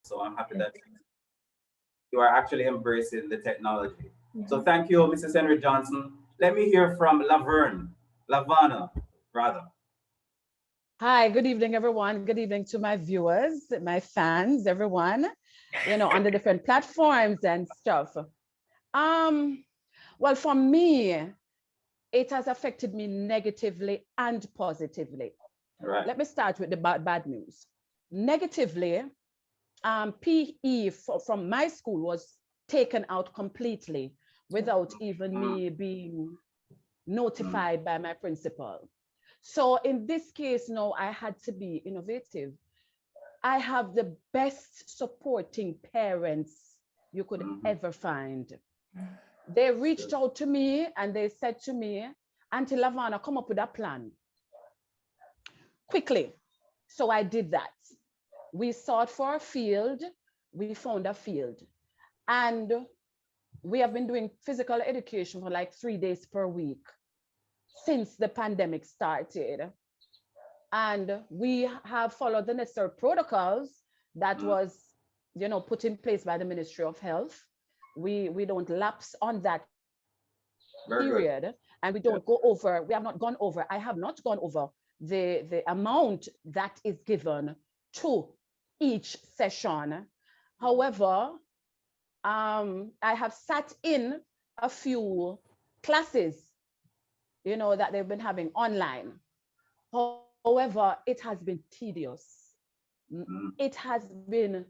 So I'm happy that you are actually embracing the technology. So thank you, Mrs. Henry Johnson. Let me hear from Lavana, rather. Hi, good evening, everyone. Good evening to my viewers, my fans, everyone, on the different platforms and stuff. Well, for me, it has affected me negatively and positively. Right. Let me start with the bad news. Negatively, PE from my school was taken out completely without even me being notified by my principal. So in this case, now I had to be innovative. I have the best supporting parents you could ever find. They reached out to me and they said to me, Auntie Lavana, come up with a plan quickly. So I did that. We sought for a field, we found a field. And we have been doing physical education for like 3 days per week since the pandemic started. And we have followed the necessary protocols that was, put in place by the Ministry of Health. We don't lapse on that period, and we don't go over. We have not gone over. I have not gone over the amount that is given to each session. However, I have sat in a few classes, that they've been having online. However, it has been tedious. It has been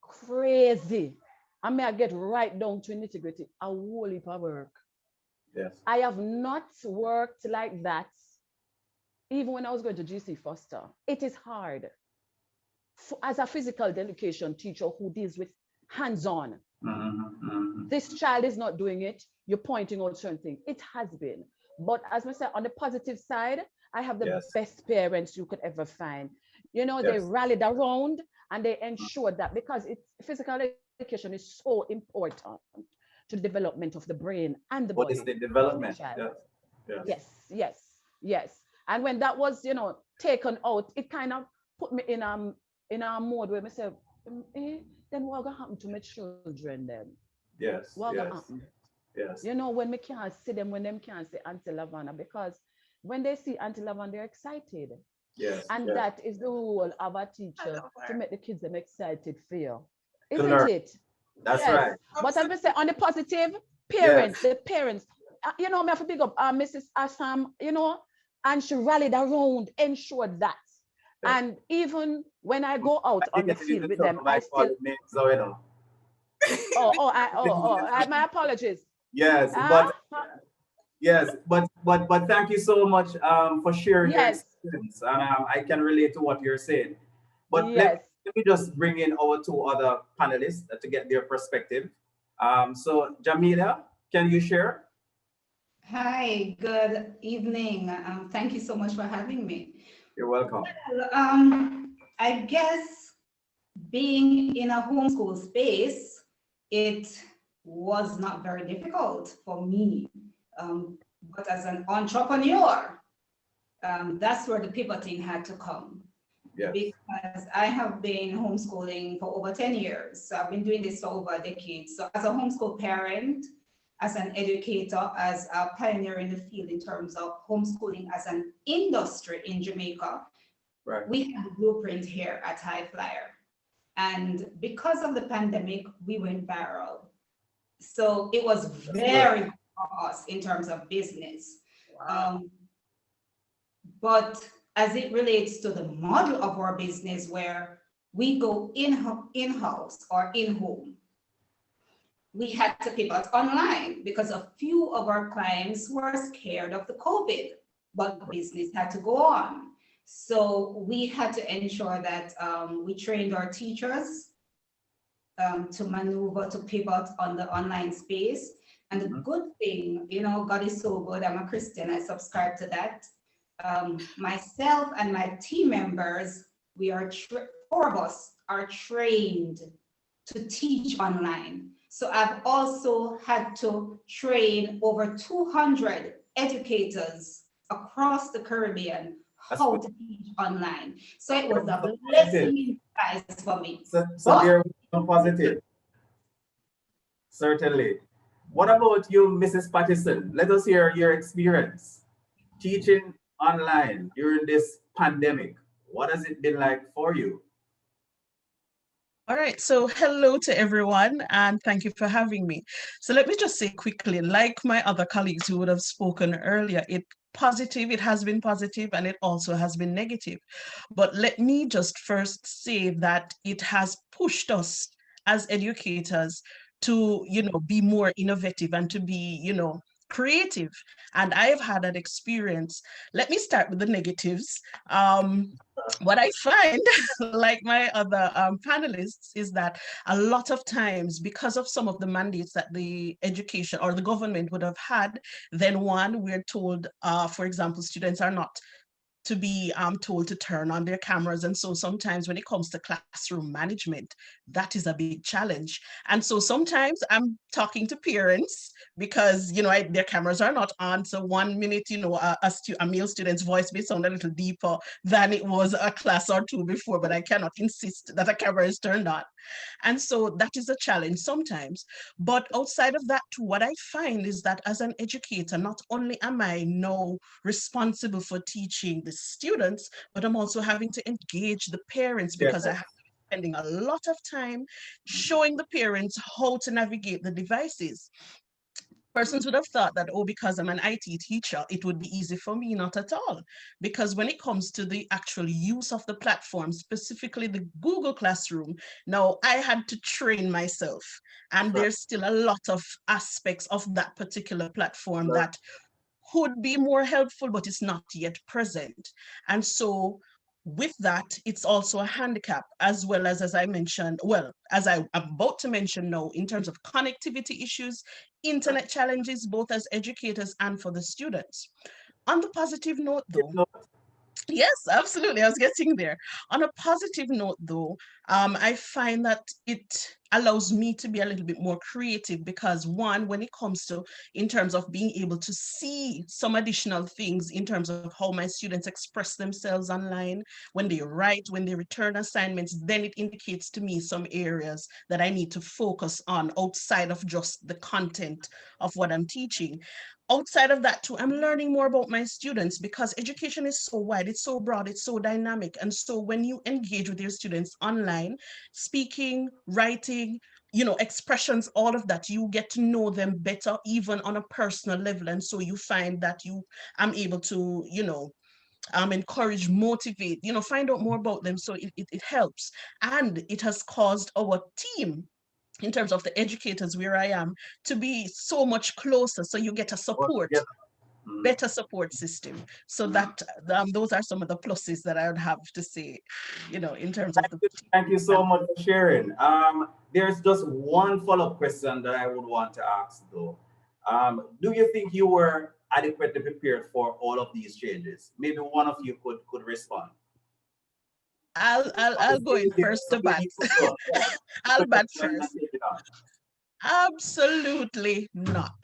crazy. I mean, I get right down to nitty-gritty, a whole heap of work. Yes. I have not worked like that even when I was going to GC Foster. It is hard. As a physical education teacher who deals with hands-on, this child is not doing it, you're pointing out certain things. It has been. But as I said, on the positive side, I have the best parents you could ever find. They rallied around and they ensured that, because physical education is so important to the development of the brain and the body. What is the development? Yes. And when that was, taken out, it kind of put me in a mode where I said, then what gonna happen to my children then? Yes. What gonna happen? Yes. When we can't see them, when them can't see Auntie Lavana, because when they see Auntie Lavana, they're excited. Yes. And that is the role of a teacher, to make the kids them excited for you. To Isn't learn. it? That's right. But as we say, on the positive, parents, the parents, me have to big up Mrs. Assam, and she rallied around, ensured that. And even when I go out on the field with them, I still. My apologies. Yes, but thank you so much for sharing your experience. And I can relate to what you're saying. But let me just bring in our two other panelists to get their perspective. So Jamellia, can you share? Hi, good evening. Thank you so much for having me. You're welcome. Well, I guess being in a homeschool space, it was not very difficult for me. But as an entrepreneur, that's where the pivoting had to come. Yes. Because I have been homeschooling for over 10 years. So I've been doing this for over a decade. So as a homeschool parent, as an educator, as a pioneer in the field in terms of homeschooling as an industry in Jamaica, we have a blueprint here at High Flyer. And because of the pandemic, we went viral. So it was very good for us in terms of business. Wow. But as it relates to the model of our business, where we go in-house or in-home, we had to pivot online because a few of our clients were scared of the COVID, but the business had to go on. So we had to ensure that we trained our teachers to maneuver, to pivot on the online space. And the good thing, God is so good. I'm a Christian, I subscribe to that. Myself and my team members, four of us are trained to teach online. So I've also had to train over 200 educators across the Caribbean how to teach online. So it was a blessing in disguise for me. So there was positive. Certainly. What about you, Mrs. Patterson? Let us hear your experience teaching online during this pandemic. What has it been like for you? All right, so hello to everyone and thank you for having me. So let me just say quickly, like my other colleagues who would have spoken earlier, it has been positive and it also has been negative. But let me just first say that it has pushed us as educators to, be more innovative and to be, creative. And I've had that experience. Let me start with the negatives. What I find, like my other panelists, is that a lot of times, because of some of the mandates that the education or the government would have had, then one, we're told, for example, students are not to be told to turn on their cameras. And so sometimes when it comes to classroom management, that is a big challenge. And so sometimes I'm talking to parents because, their cameras are not on. So 1 minute, a male student's voice may sound a little deeper than it was a class or two before, but I cannot insist that a camera is turned on. And so that is a challenge sometimes. But outside of that, too, what I find is that as an educator, not only am I now responsible for teaching the students, but I'm also having to engage the parents because I have spending a lot of time showing the parents how to navigate the devices. Persons would have thought that, oh, because I'm an IT teacher, it would be easy for me. Not at all. Because when it comes to the actual use of the platform, specifically the Google Classroom, now I had to train myself. And there's still a lot of aspects of that particular platform that could be more helpful, but it's not yet present. And so with that, it's also a handicap, as well as I mentioned, as I'm about to mention now, in terms of connectivity issues, internet challenges, both as educators and for the students. On the positive note, though, yes, absolutely. I was getting there. On a positive note, though, I find that it allows me to be a little bit more creative because one, when it comes to in terms of being able to see some additional things in terms of how my students express themselves online, when they write, when they return assignments, then it indicates to me some areas that I need to focus on outside of just the content of what I'm teaching. Outside of that too, I'm learning more about my students because education is so wide, it's so broad, it's so dynamic. And so when you engage with your students online, speaking, writing, expressions, all of that, you get to know them better, even on a personal level. And so you find that I'm able to, encourage, motivate, find out more about them. So it helps. And it has caused our team, in terms of the educators where I am, to be so much closer. So you get a better support system. So that those are some of the pluses that I would have to say, in terms of the. Thank you so much for sharing. There's just one follow-up question that I would want to ask though. Do you think you were adequately prepared for all of these changes? Maybe one of you could respond. I'll go in first to bat. I'll bat first. Absolutely not.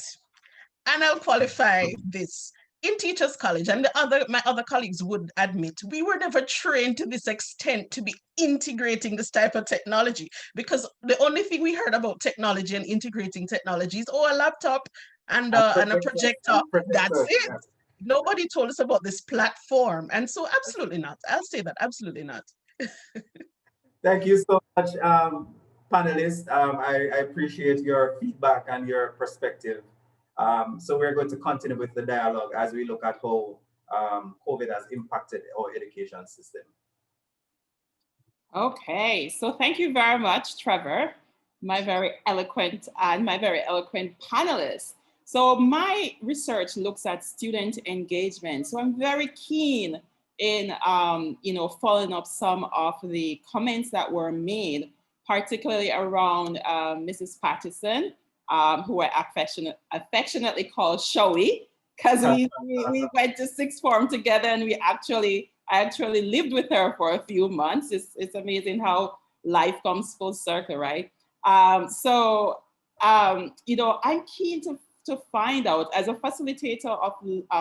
And I'll qualify this. In Teachers College, and my other colleagues would admit, we were never trained to this extent to be integrating this type of technology, because the only thing we heard about technology and integrating technology is, a laptop and a projector. That's it. Nobody told us about this platform. And so absolutely not. I'll say that, absolutely not. Thank you so much, panelists. I appreciate your feedback and your perspective. So we're going to continue with the dialogue as we look at how COVID has impacted our education system. Okay, so thank you very much, Trevor, my very eloquent panelists. So my research looks at student engagement. So I'm very keen in, following up some of the comments that were made, particularly around Mrs. Patterson, who I affectionately call Shawnee, because we went to sixth form together, and I actually lived with her for a few months. It's amazing how life comes full circle, right? I'm keen to find out, as a facilitator of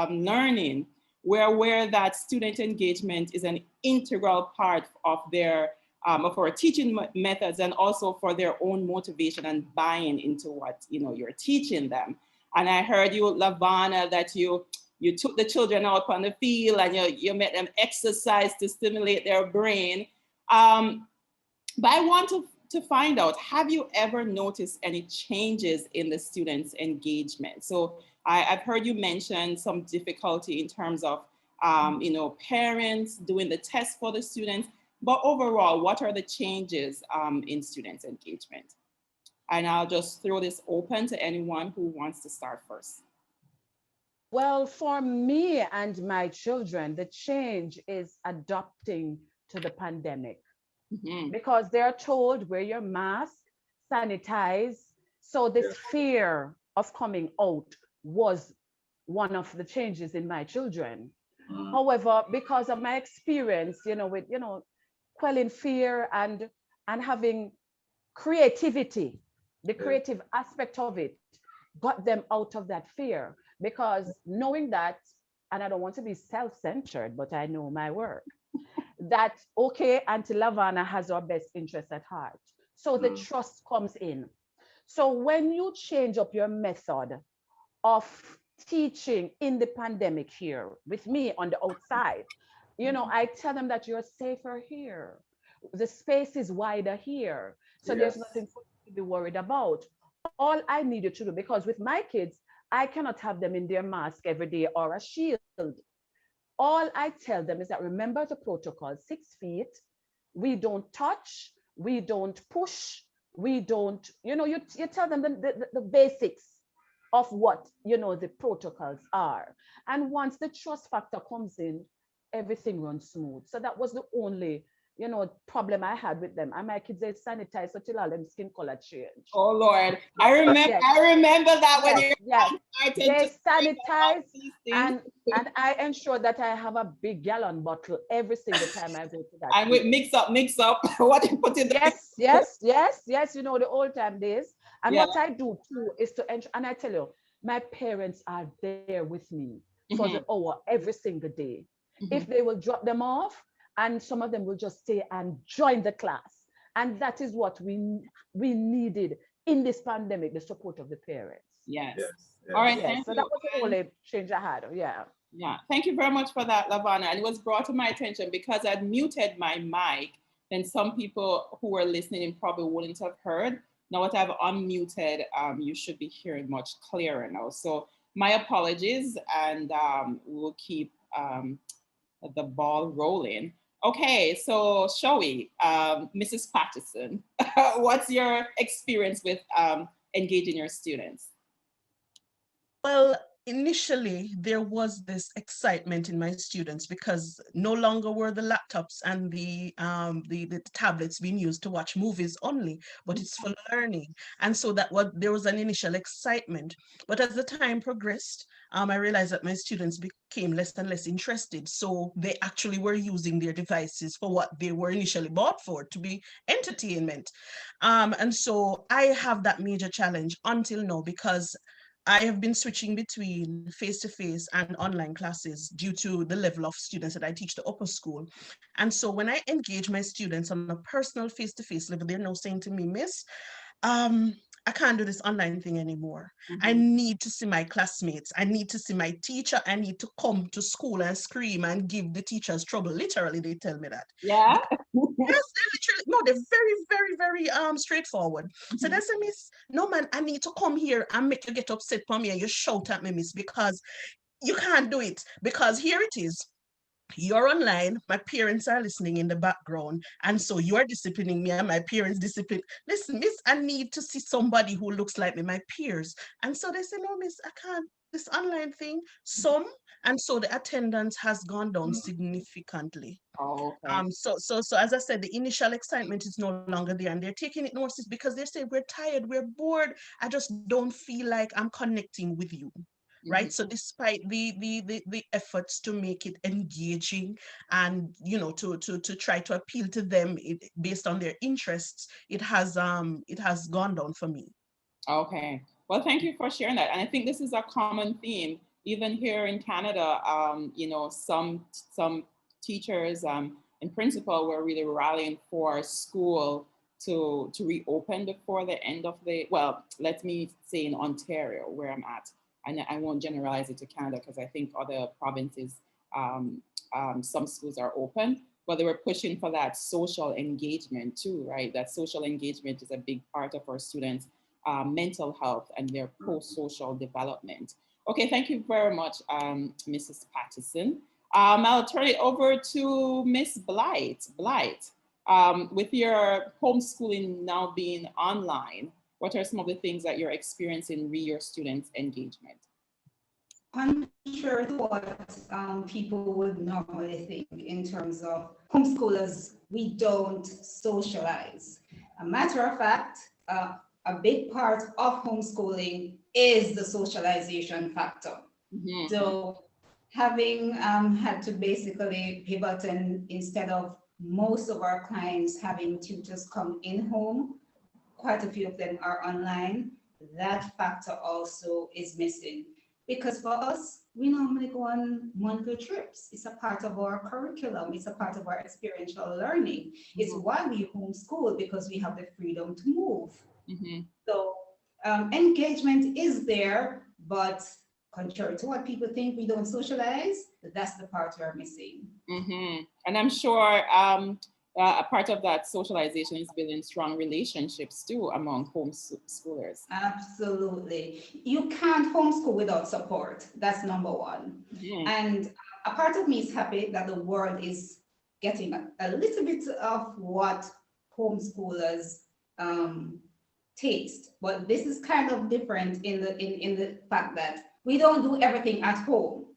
learning, we're aware that student engagement is an integral part of their of our teaching methods, and also for their own motivation and buying into what you're teaching them. And I heard you, Lavana, that you took the children out on the field and you made them exercise to stimulate their brain. But I want to find out, have you ever noticed any changes in the students' engagement? So I've heard you mention some difficulty in terms of, parents doing the test for the students, but overall, what are the changes in students' engagement? And I'll just throw this open to anyone who wants to start first. Well, for me and my children, the change is adapting to the pandemic. Because they're told, wear your mask, sanitize. So this fear of coming out was one of the changes in my children. However, because of my experience, with, quelling fear and having creativity, the creative aspect of it got them out of that fear. Because knowing that, and I don't want to be self-centered, but I know my work, that, okay, Auntie Lavana has our best interest at heart. So the trust comes in. So when you change up your method of teaching in the pandemic here with me on the outside, I tell them that you're safer here. The space is wider here. So there's nothing for you to be worried about. All I need you to do, because with my kids, I cannot have them in their mask every day or a shield. All I tell them is that remember the protocol, 6 feet, we don't touch, we don't push, we don't, you tell them the basics of what, the protocols are. And once the trust factor comes in, everything runs smooth. So that was the only, problem I had with them. And my kids, they sanitize until all them skin color change. Oh Lord, I remember that when you they sanitize, and I ensure that I have a big gallon bottle every single time I go to that. And we mix up what you put in there. Yes, the old time days. And what I do too is to ensure, and I tell you, my parents are there with me for the hour every single day. If they will drop them off, and some of them will just stay and join the class. And that is what we needed in this pandemic, the support of the parents. Yes. All right. Yes. So that was the only change I had. Yeah. Thank you very much for that, Lavana. And it was brought to my attention because I'd muted my mic, then some people who were listening probably wouldn't have heard. Now that I've unmuted, you should be hearing much clearer now. So my apologies, and we'll keep the ball rolling. Okay, so Showy, Mrs. Patterson, what's your experience with engaging your students? Well, initially, there was this excitement in my students because no longer were the laptops and the tablets being used to watch movies only, but it's for learning. And so there was an initial excitement. But as the time progressed, I realized that my students became less and less interested. So they actually were using their devices for what they were initially bought for, to be entertainment. And so I have that major challenge until now, because I have been switching between face-to-face and online classes due to the level of students that I teach the upper school. And so when I engage my students on a personal face-to-face level, they're now saying to me, Miss, I can't do this online thing anymore. I need to see my classmates. I need to see my teacher. I need to come to school and scream and give the teachers trouble. Literally, they tell me that. Yeah. Yes, they're literally, no, they're very, very, very straightforward. So they say, Miss, no man, I need to come here and make you get upset for me and you shout at me, Miss, because you can't do it. Because here it is. You're online, my parents are listening in the background, and so you're disciplining me and my parents discipline. Listen, Miss, I need to see somebody who looks like me, my peers. And so they say, no, Miss, I can't, this online thing, and so the attendance has gone down significantly. Oh, okay. So as I said, the initial excitement is no longer there, and they're taking it notice because they say, we're tired, we're bored, I just don't feel like I'm connecting with you. Right. So despite the efforts to make it engaging and, to try to appeal to them based on their interests, it has gone down for me. Okay. Well, thank you for sharing that. And I think this is a common theme Even here in Canada, you know, some teachers and principal were really rallying for school to reopen before the end of the, well, let me say in Ontario, where I'm at. And I won't generalize it to Canada because I think other provinces, some schools are open, but they were pushing for that social engagement too, right? That social engagement is a big part of our students' mental health and their post-social development. Okay, thank you very much, Mrs. Patterson. I'll turn it over to Miss Blythe. With your homeschooling now being online, what are some of the things that you're experiencing with your students' engagement? Contrary to what people would normally think in terms of homeschoolers, we don't socialize. A matter of fact, a big part of homeschooling is the socialization factor. Mm-hmm. So having had to basically pivot, and instead of most of our clients having tutors come in home, quite a few of them are online. That factor also is missing. Because for us, we normally go on monthly trips. It's a part of our curriculum. It's a part of our experiential learning. Mm-hmm. It's why we homeschool, because we have the freedom to move. Mm-hmm. So engagement is there, but contrary to what people think, we don't socialize. That's the part we're missing. Mm-hmm. And I'm sure a part of that socialization is building strong relationships too among homeschoolers. Absolutely. You can't homeschool without support. That's number one. Mm-hmm. And a part of me is happy that the world is getting a little bit of what homeschoolers taste. But this is kind of different in the fact that we don't do everything at home,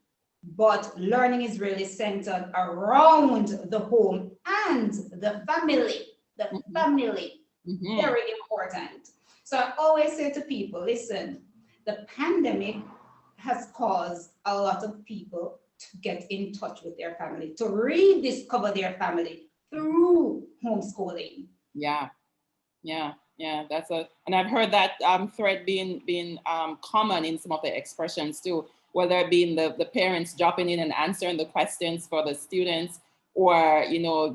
but learning is really centered around the home and the family. The mm-hmm. family, mm-hmm. very important. So I always say to people, listen, the pandemic has caused a lot of people to get in touch with their family, to rediscover their family through homeschooling. Yeah. That's and I've heard that thread being common in some of the expressions too, whether it being the parents dropping in and answering the questions for the students, or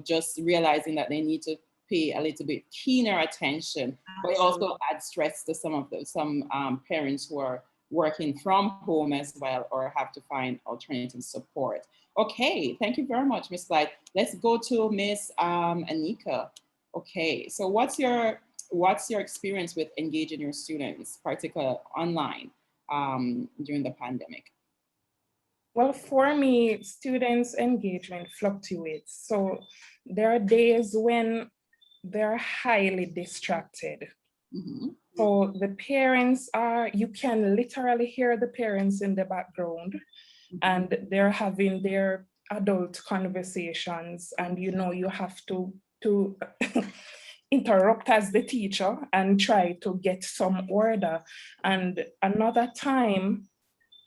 just realizing that they need to pay a little bit keener attention. Absolutely. But it also adds stress to some parents who are working from home as well, or have to find alternative support. Okay, thank you very much, Ms. Blythe. Let's go to Ms. Annika. Okay, so what's your experience with engaging your students, particularly online, during the pandemic? Well, for me, students' engagement fluctuates. So there are days when they're highly distracted. Mm-hmm. So the parents you can literally hear the parents in the background, mm-hmm. and they're having their adult conversations, and you have to interrupt as the teacher and try to get some order. And another time,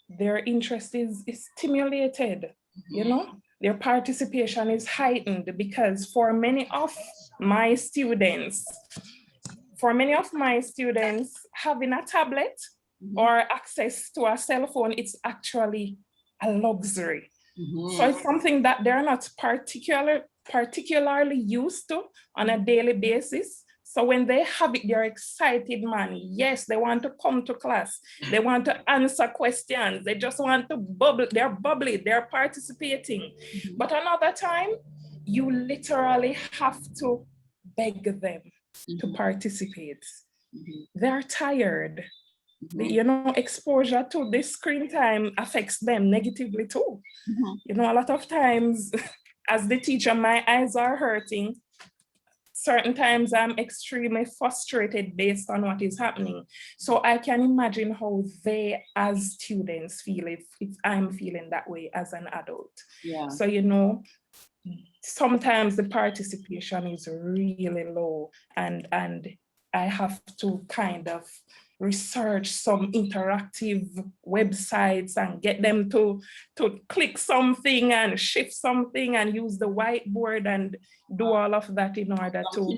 their interest is stimulated, mm-hmm. Their participation is heightened, because for many of my students, having a tablet, mm-hmm. or access to a cell phone, it's actually a luxury. Mm-hmm. So it's something that they're not particularly used to on a daily basis. So when they have it, they're excited, man. Yes, they want to come to class. They want to answer questions. They just want to bubble. They're bubbly. They're participating. Mm-hmm. But another time, you literally have to beg them, mm-hmm. to participate. Mm-hmm. They're tired. Mm-hmm. Exposure to this screen time affects them negatively too. Mm-hmm. A lot of times, as the teacher, my eyes are hurting. Certain times I'm extremely frustrated based on what is happening. So I can imagine how they as students feel if I'm feeling that way as an adult. Yeah. So, sometimes the participation is really low, and I have to kind of research some interactive websites and get them to click something and shift something and use the whiteboard and do all of that in order to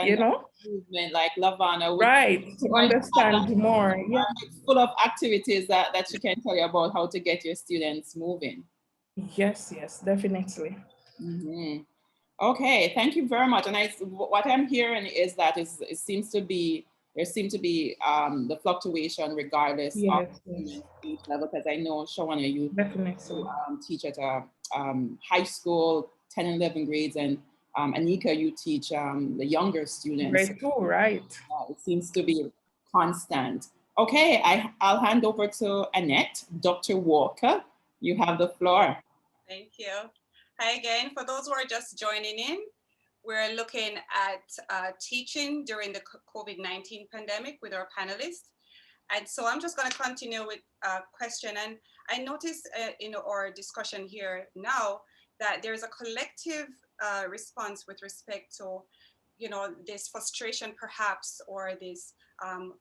you know, movement like Lavana, right, to understand more. Yeah. It's full of activities that she can tell you about how to get your students moving. Yes, definitely. Mm-hmm. Okay, thank you very much. And what I'm hearing is that there seems to be the fluctuation regardless of each level, because I know, Shoana, you teach at a high school, 10 and 11 grades, and Annika, you teach the younger students. Grade 2, right. It seems to be constant. Okay, I'll hand over to Annette. Dr. Walker, you have the floor. Thank you. Hi again. For those who are just joining in, we're looking at teaching during the COVID-19 pandemic with our panelists. And so I'm just going to continue with a question. And I noticed in our discussion here now that there's a collective response with respect to, you know, this frustration perhaps, or this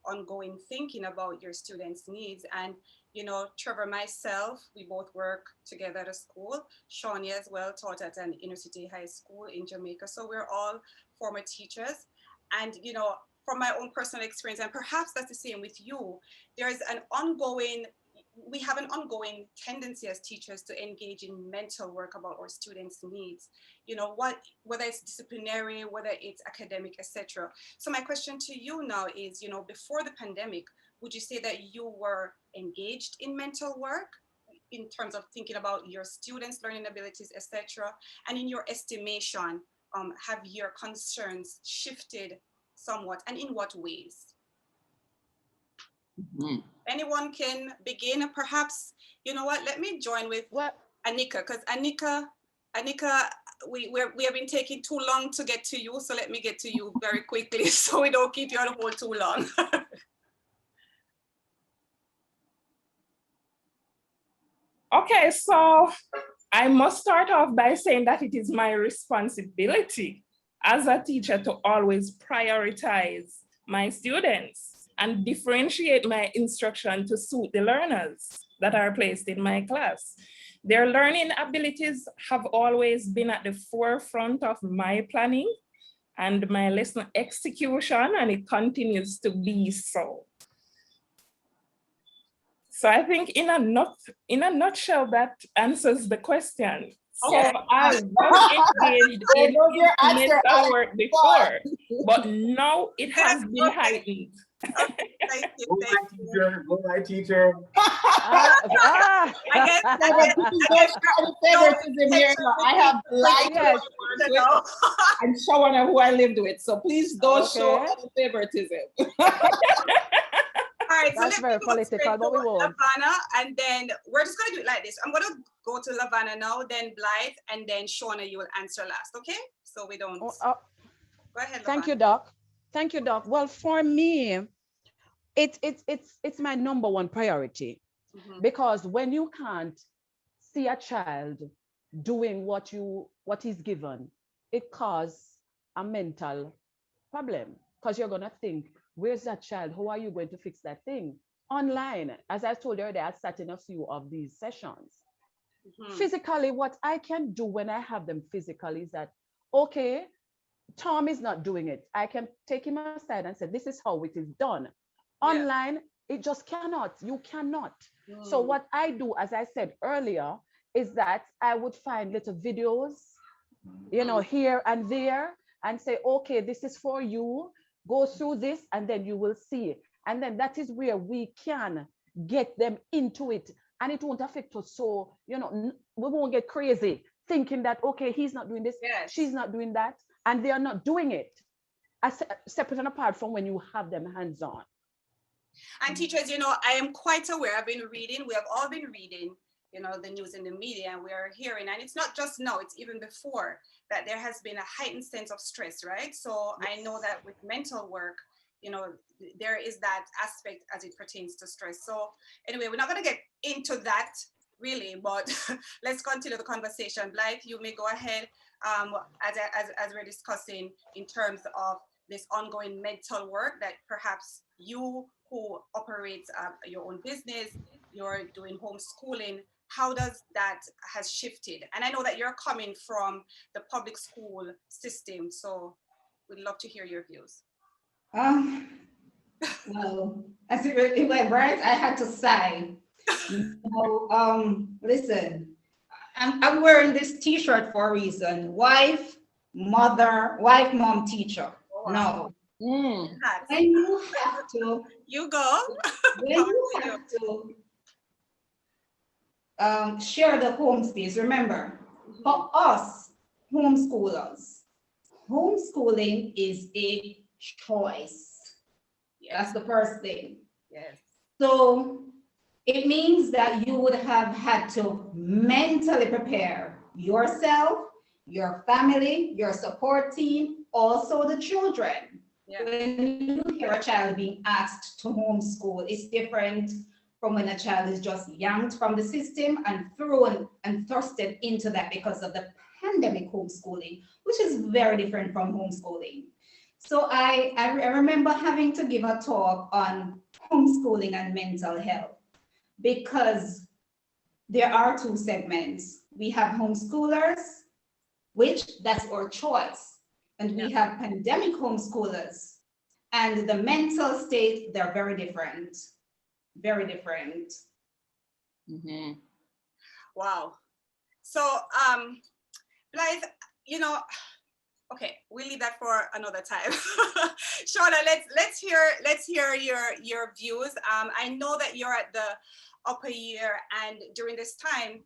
ongoing thinking about your students' needs. And you know, Trevor, myself, we both work together at a school. Shawnee as well taught at an inner city high school in Jamaica. So we're all former teachers. And, you know, from my own personal experience, and perhaps that's the same with you, we have an ongoing tendency as teachers to engage in mental work about our students' needs. You know, whether it's disciplinary, whether it's academic, etc. So my question to you now is, you know, before the pandemic, would you say that you were engaged in mental work in terms of thinking about your students' learning abilities, etc.? And in your estimation, have your concerns shifted somewhat, and in what ways? Mm-hmm. Anyone can begin, perhaps. You know what? Let me join with Annika, because Annika, we have been taking too long to get to you, so let me get to you very quickly, so we don't keep you on hold too long. Okay, so I must start off by saying that it is my responsibility as a teacher to always prioritize my students and differentiate my instruction to suit the learners that are placed in my class. Their learning abilities have always been at the forefront of my planning and my lesson execution, and it continues to be so. So I think in a nutshell, that answers the question. So I was engaged in mental work before, but now it has been heightened. Thank you. Go my teacher. I have liked and Shoana, who I lived with. So please don't show any favoritism. All right, that's so very political, but we won't. Lavana, and then we're just going to do it like this. I'm going to go to Lavana now, then Blythe, and then Shauna, you will answer last, okay? So we don't. Go ahead, Lavana. Thank you, Doc. Thank you, Doc. Well, for me, it's my number one priority, because when you can't see a child doing what is given, it causes a mental problem, because you're going to think, where's that child? How are you going to fix that thing? Online, as I told you earlier, I sat in a few of these sessions. Physically, what I can do when I have them physically is that, okay, Tom is not doing it. I can take him aside and say, this is how it is done. Online, it just cannot. You cannot. So what I do, as I said earlier, is that I would find little videos, you know, here and there, and say, okay, this is for you. Go through this, and then you will see it. And then that is where we can get them into it, and it won't affect us. So, you know, we won't get crazy thinking that, okay, he's not doing this, she's not doing that, and they are not doing it. Separate and apart from when you have them hands-on. And teachers, you know, I am quite aware, I've been reading, we have all been reading, you know, the news in the media, and we are hearing, and it's not just now, it's even before, that there has been a heightened sense of stress, right? So I know that with mental work, you know, there is that aspect as it pertains to stress. So anyway, we're not going to get into that really, but let's continue the conversation. Blythe, you may go ahead as we're discussing in terms of this ongoing mental work that perhaps you who operate your own business, you're doing homeschooling, how does that has shifted? And I know that you're coming from the public school system, so we'd love to hear your views. Well, as it went right, I had to sigh. Listen, I'm wearing this T-shirt for a reason. Wife, mother, wife, mom, teacher. Oh, wow. Mm. When you have to, you go. when you have to share the home space, remember, for us homeschoolers, homeschooling is a choice. Yes. That's the first thing. Yes. So it means that you would have had to mentally prepare yourself, your family, your support team, also the children. Yeah. When you hear a child being asked to homeschool, it's different from when a child is just yanked from the system and thrown and thrusted into that because of the pandemic homeschooling, which is very different from homeschooling. So I remember having to give a talk on homeschooling and mental health because there are two segments. We have homeschoolers, which that's our choice. And we have pandemic homeschoolers. And the mental state, they're very different. Very different. Mm-hmm. Wow. So, Blythe, okay, we'll leave that for another time. Shauna, let's hear your views. I know that you're at the upper year, and during this time,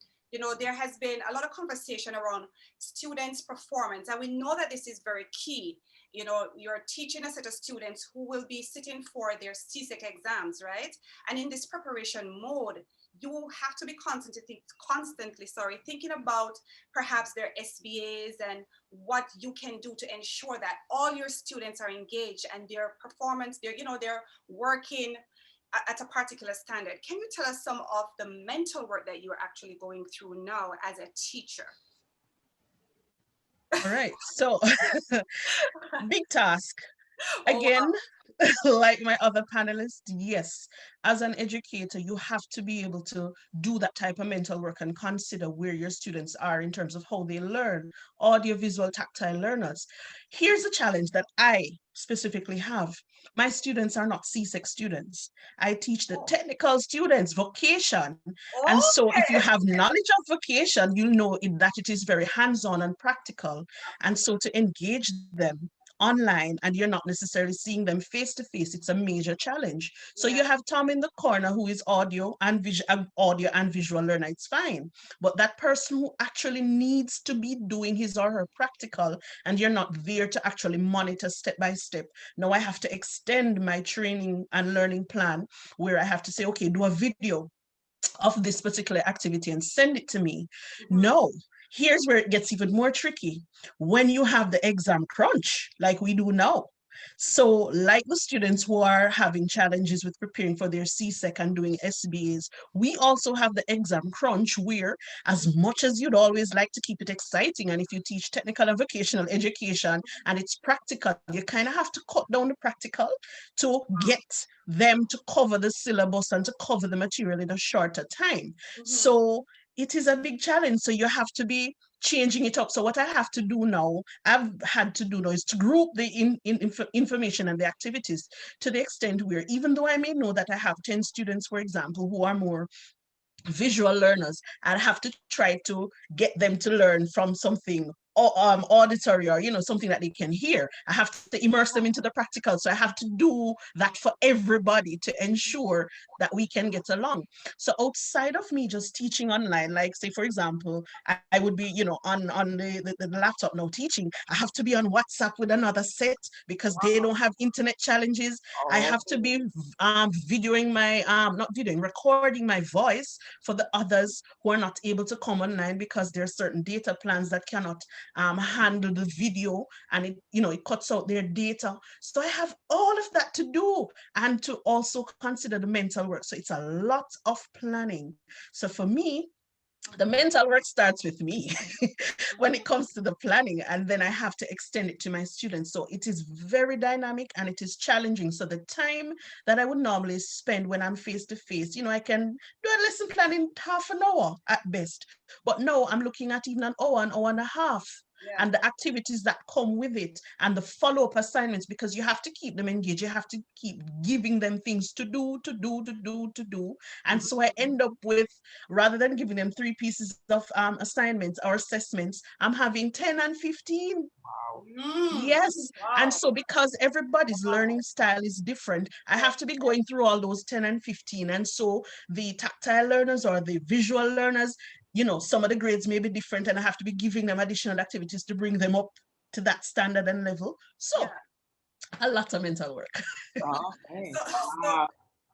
there has been a lot of conversation around students' performance, and we know that this is very key. You're teaching a set of students who will be sitting for their CSEC exams, right? And in this preparation mode, you have to be constantly thinking about perhaps their SBAs and what you can do to ensure that all your students are engaged and their performance, they're working at a particular standard. Can you tell us some of the mental work that you're actually going through now as a teacher? All right, so big task. Oh, Again, wow. like my other panelists, yes, as an educator, you have to be able to do that type of mental work and consider where your students are in terms of how they learn, audiovisual, tactile learners. Here's a challenge that I specifically have. My students are not CSEC students. I teach the technical students vocation. And so if you have knowledge of vocation, you know that it is very hands-on and practical. And so to engage them online and you're not necessarily seeing them face to face, it's a major challenge. So you have Tom in the corner who is audio and visual learner, it's fine. But that person who actually needs to be doing his or her practical and you're not there to actually monitor step by step. Now I have to extend my training and learning plan where I have to say, okay, do a video of this particular activity and send it to me. No, here's where it gets even more tricky. When you have the exam crunch, like we do now. So like the students who are having challenges with preparing for their CSEC and doing SBAs, we also have the exam crunch where as much as you'd always like to keep it exciting, and if you teach technical and vocational education and it's practical, you kind of have to cut down the practical to get them to cover the syllabus and to cover the material in a shorter time. So it is a big challenge. So you have to be changing it up. So what I have to do now, I've had to do now is to group the information and the activities to the extent where even though I may know that I have 10 students, for example, who are more visual learners, I have to try to get them to learn from something auditory or something that they can hear. I have to immerse them into the practical. So I have to do that for everybody to ensure that we can get along. So outside of me just teaching online, like say for example, I would be on the laptop now teaching. I have to be on WhatsApp with another set because they don't have internet challenges. I have to be recording my voice for the others who are not able to come online because there are certain data plans that cannot handle the video, and it cuts out their data. So I have all of that to do and to also consider the mental work. So it's a lot of planning. So for me, The mental work starts with me when it comes to the planning, and then I have to extend it to my students. So it is very dynamic and it is challenging. So the time that I would normally spend when I'm face to face, I can do a lesson plan in half an hour at best. But no, I'm looking at even an hour and a half. Yeah. And the activities that come with it and the follow-up assignments, because you have to keep them engaged. You have to keep giving them things to do. And so I end up with, rather than giving them 3 pieces of assignments or assessments, I'm having 10 and 15. Yes. Wow. And so because everybody's learning style is different, I have to be going through all those 10 and 15. And so the tactile learners or the visual learners, some of the grades may be different, and I have to be giving them additional activities to bring them up to that standard and level. So a lot of mental work. Okay.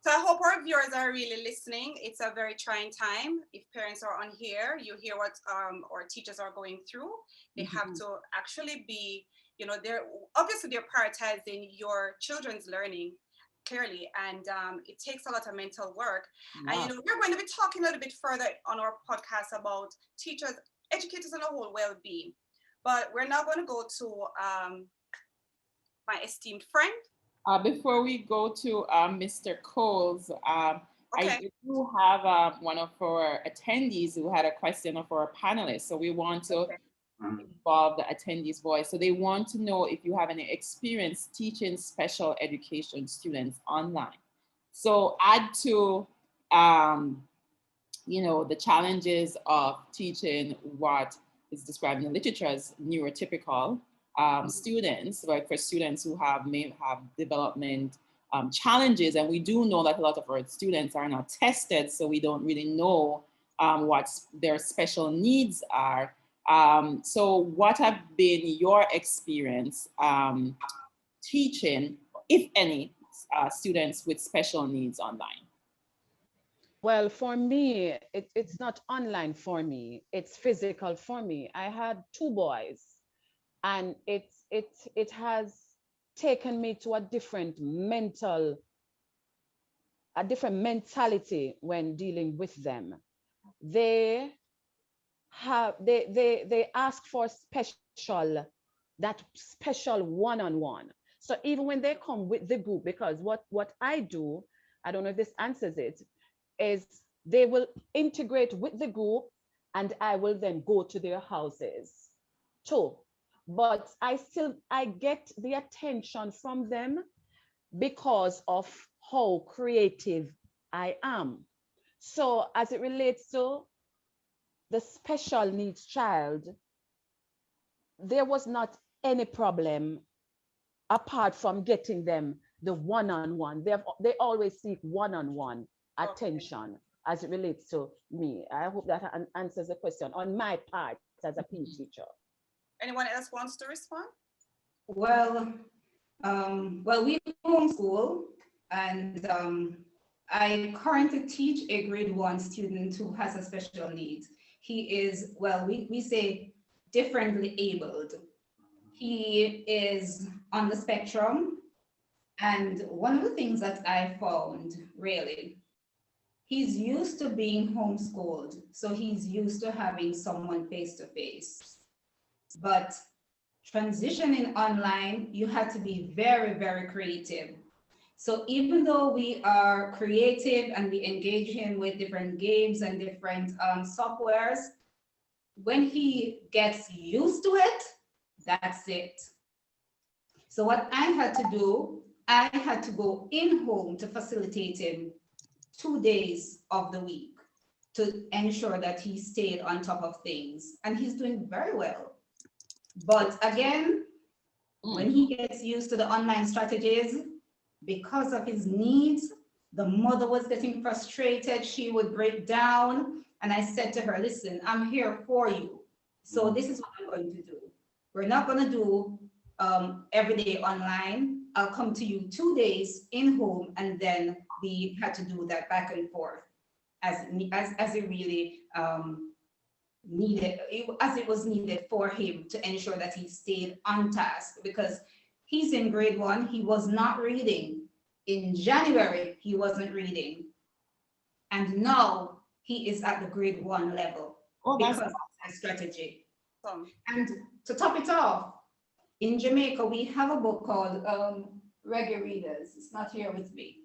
So I hope our viewers are really listening. It's a very trying time. If parents are on here, you hear what our teachers are going through. They have to actually be, they're prioritizing your children's learning clearly, and it takes a lot of mental work. And we're going to be talking a little bit further on our podcast about teachers, educators, and a whole well-being. But we're now going to go to my esteemed friend. Before we go to Mr. Cole's, I do have one of our attendees who had a question of our panelists. So we want to involve the attendee's voice. So they want to know if you have any experience teaching special education students online. So add to, the challenges of teaching what is described in the literature as neurotypical students, like for students who may have development challenges. And we do know that a lot of our students are not tested, so we don't really know what their special needs are. So what have been your experience teaching, if any, students with special needs online? Well, for me, it's not online for me, it's physical for me. I had 2 boys, and it has taken me to a different mentality when dealing with them. They ask for that special one-on-one. So even when they come with the group, because what I do, I don't know if this answers it, is they will integrate with the group, and I will then go to their houses too. But I get the attention from them because of how creative I am. So as it relates to the special needs child, there was not any problem apart from getting them the one-on-one. They always seek one-on-one attention as it relates to me. I hope that answers the question on my part as a PE teacher. Anyone else wants to respond? Well, we homeschool, and I currently teach a grade 1 student who has a special needs. He is, we say differently abled. He is on the spectrum. And one of the things that I found, really, he's used to being homeschooled. So he's used to having someone face-to-face. But transitioning online, you have to be very, very creative. So even though we are creative and we engage him with different games and different softwares, when he gets used to it, that's it. So what I had to do, I had to go in home to facilitate him 2 days of the week to ensure that he stayed on top of things. And he's doing very well. But again, when he gets used to the online strategies, because of his needs, the mother was getting frustrated. She would break down. And I said to her, listen, I'm here for you. So this is what I'm going to do. We're not going to do every day online. I'll come to you 2 days in home, and then we had to do that back and forth as it really needed, as it was needed for him to ensure that he stayed on task, because he's in grade 1. He was not reading. In January, he wasn't reading. And now he is at the grade 1 level. because of that strategy. And to top it off, in Jamaica, we have a book called Reggae Readers. It's not here with me.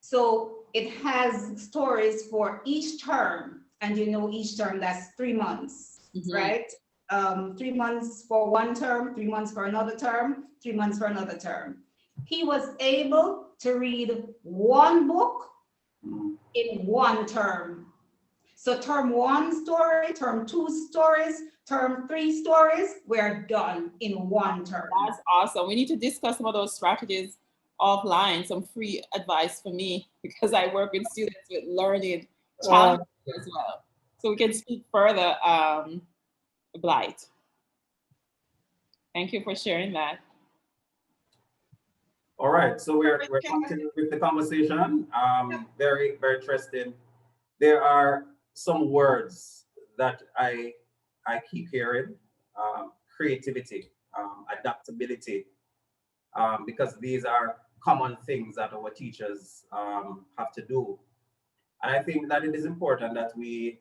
So it has stories for each term, and each term, that's 3 months, right? 3 months for one term, 3 months for another term, 3 months for another term. He was able to read one book in one term. So term 1 story, term 2 stories, term 3 stories, we're done in one term. That's awesome. We need to discuss some of those strategies offline, some free advice for me, because I work with students with learning challenges as well. So we can speak further, Blythe. Thank you for sharing that. All right, so we're continuing with the conversation. Very, very interesting. There are some words that I keep hearing: creativity, adaptability, because these are common things that our teachers have to do. And I think that it is important that we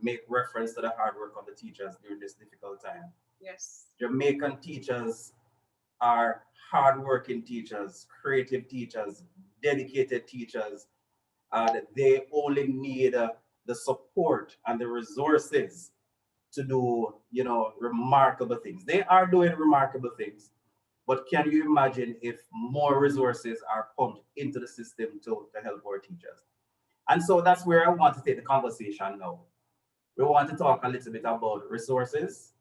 make reference to the hard work of the teachers during this difficult time. Yes. Jamaican teachers are hardworking teachers, creative teachers, dedicated teachers. They only need the support and the resources to do, remarkable things. They are doing remarkable things, but can you imagine if more resources are pumped into the system to help our teachers? And so that's where I want to take the conversation now. We want to talk a little bit about resources,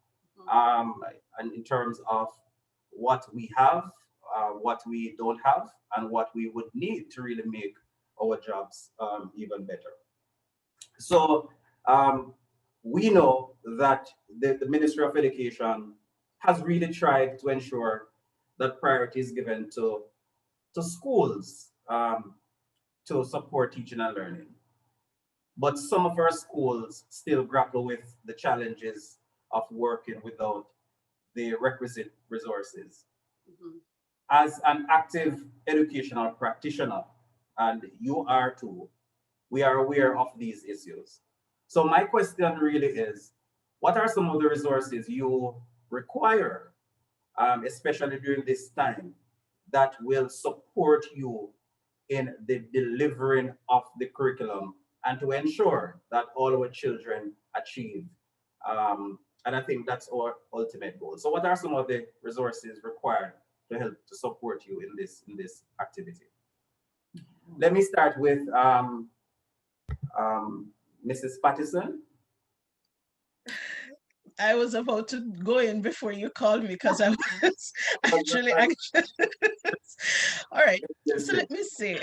and in terms of what we have, what we don't have, and what we would need to really make our jobs even better. So we know that the Ministry of Education has really tried to ensure that priority is given to schools to support teaching and learning. But some of our schools still grapple with the challenges of working without the requisite resources. As an active educational practitioner, and you are too, we are aware of these issues. So my question really is, what are some of the resources you require, especially during this time, that will support you in the delivering of the curriculum and to ensure that all our children achieve? And I think that's our ultimate goal. So what are some of the resources required to help to support you in this activity? Let me start with Mrs. Patterson. I was about to go in before you called me because I was actually. All right. So let me say,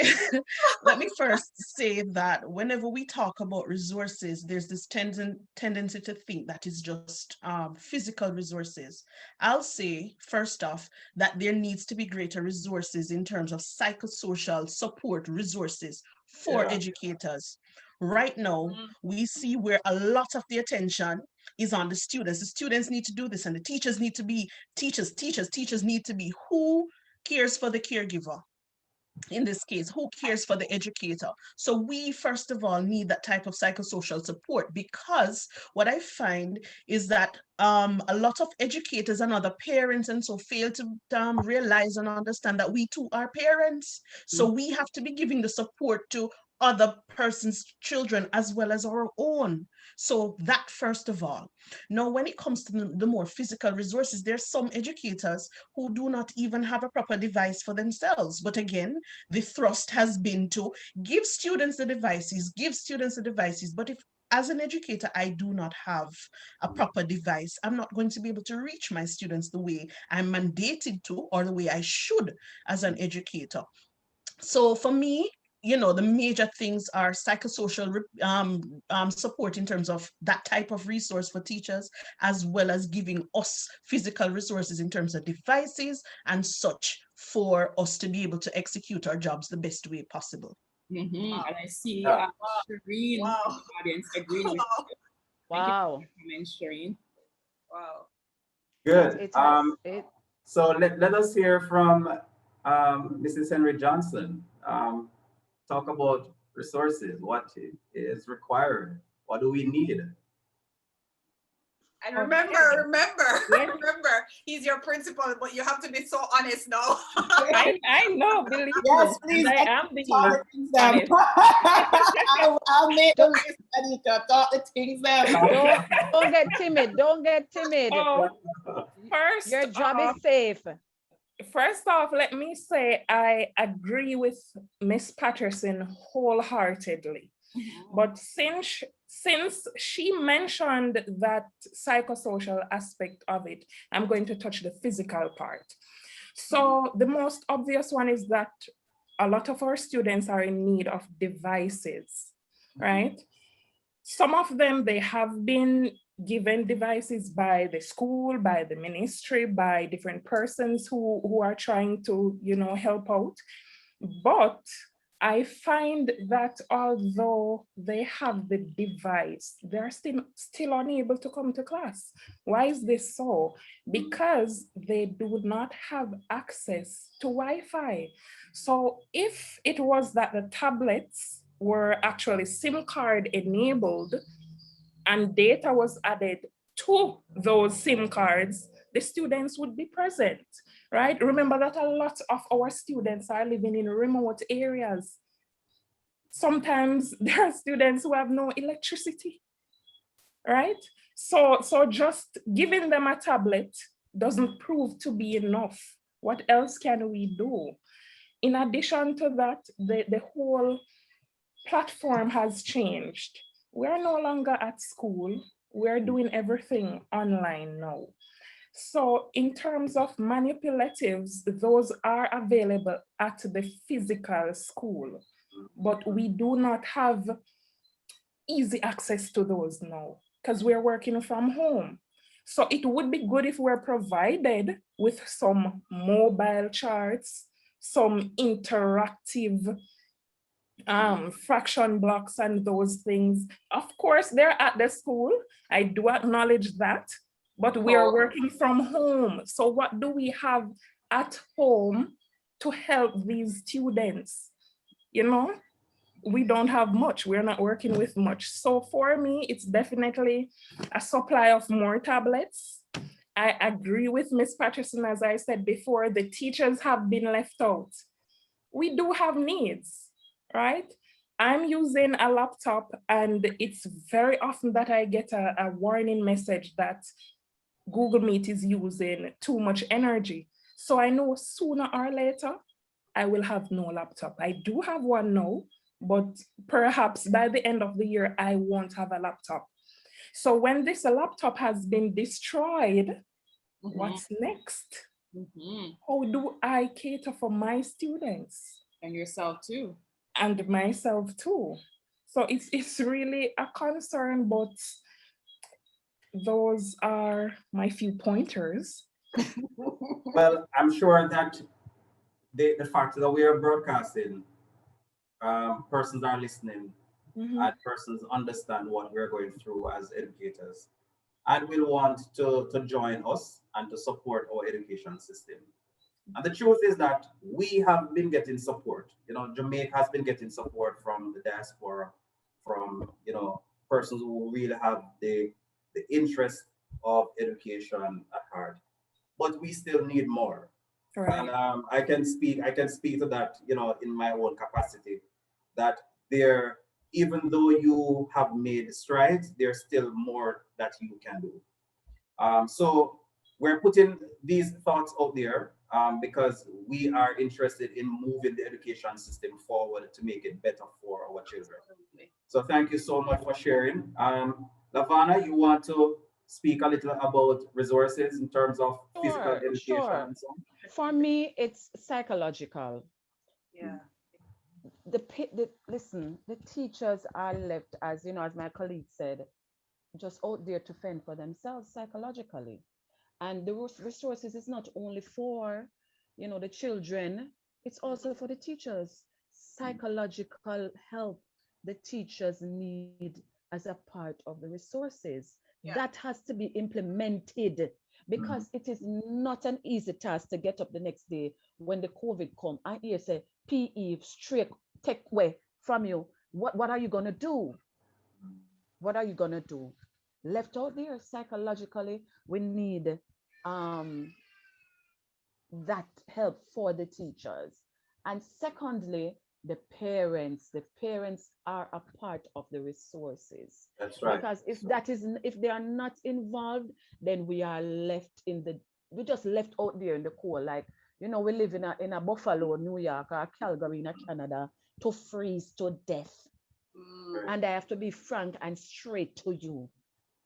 let me first say that whenever we talk about resources, there's this tendency to think that is just physical resources. I'll say, first off, that there needs to be greater resources in terms of psychosocial support resources for educators. Right now, we see where a lot of the attention is on the students. The students need to do this, and the teachers need to be teachers. Teachers need to be who cares for the caregiver. In this case, who cares for the educator? So we, first of all, need that type of psychosocial support, because what I find is that a lot of educators and other parents and so fail to realize and understand that we too are parents. So we have to be giving the support to other person's children as well as our own. So that, first of all. Now, when it comes to the more physical resources, there's some educators who do not even have a proper device for themselves. But again, the thrust has been to give students the devices, But if, as an educator, I do not have a proper device, I'm not going to be able to reach my students the way I'm mandated to, or the way I should as an educator. So for me, the major things are psychosocial support in terms of that type of resource for teachers, as well as giving us physical resources in terms of devices and such for us to be able to execute our jobs the best way possible. And I see Shireen in the audience agreeing with you. Wow. Shireen. Wow. Good. So let us hear from Mrs. Henry Johnson. Talk about resources, what is required, what do we need? And remember, he's your principal, but you have to be so honest now. I know, believe yes, me. please. I am the honest. I'll make the list, Annika. Talk the things them. Don't get timid. Don't get timid. Oh, first, your job is safe. First off, let me say I agree with Miss Patterson wholeheartedly. But since she mentioned that psychosocial aspect of it, I'm going to touch the physical part. So the most obvious one is that a lot of our students are in need of devices, right? Some of them, they have been given devices by the school, by the ministry, by different persons who are trying to, help out. But I find that although they have the device, they're still unable to come to class. Why is this so? Because they do not have access to Wi-Fi. So if it was that the tablets were actually SIM card enabled and data was added to those SIM cards, the students would be present, right? Remember that a lot of our students are living in remote areas. Sometimes there are students who have no electricity, right? So just giving them a tablet doesn't prove to be enough. What else can we do? In addition to that, the whole platform has changed. We're no longer at school. We're doing everything online now. So in terms of manipulatives, those are available at the physical school, but we do not have easy access to those now because we're working from home. So it would be good if we're provided with some mobile charts, some interactive fraction blocks and those things. Of course, they're at the school. I do acknowledge that, but we are working from home. So what do we have at home to help these students? We don't have much. We're not working with much. So for me, it's definitely a supply of more tablets. I agree with Ms. Patterson, as I said before, the teachers have been left out. We do have needs, right? I'm using a laptop and it's very often that I get a warning message that Google Meet is using too much energy. So I know sooner or later, I will have no laptop. I do have one now, but perhaps by the end of the year, I won't have a laptop. So when this laptop has been destroyed, what's next? How do I cater for my students? And yourself too. And myself too. So it's really a concern, but those are my few pointers. Well, I'm sure that the fact that we are broadcasting, persons are listening, and persons understand what we're going through as educators, and will want to join us and to support our education system. And the truth is that we have been getting support. Jamaica has been getting support from the diaspora, from persons who really have the interest of education at heart. But we still need more. Right. And I can speak to that, in my own capacity, that there, even though you have made strides, there's still more that you can do. So we're putting these thoughts out there because we are interested in moving the education system forward to make it better for our children. So thank you so much for sharing. Lavana, you want to speak a little about resources in terms of physical education? Sure. And so on? For me, it's psychological. Yeah. Listen, the teachers are left, as as my colleague said, just out there to fend for themselves psychologically. And the resources is not only for, the children, it's also for the teachers. Psychological help the teachers need as a part of the resources. Yeah. That has to be implemented because it is not an easy task to get up the next day when the COVID come and you say PE straight take away from you. What are you gonna do? What are you gonna do? left out there psychologically. We need that help for the teachers. And secondly, the parents are a part of the resources. That's right. Because if they are not involved, then we are left we just left out there in the cold. Like, we live in a Buffalo, New York, or Calgary in Canada, to freeze to death. And I have to be frank and straight to you.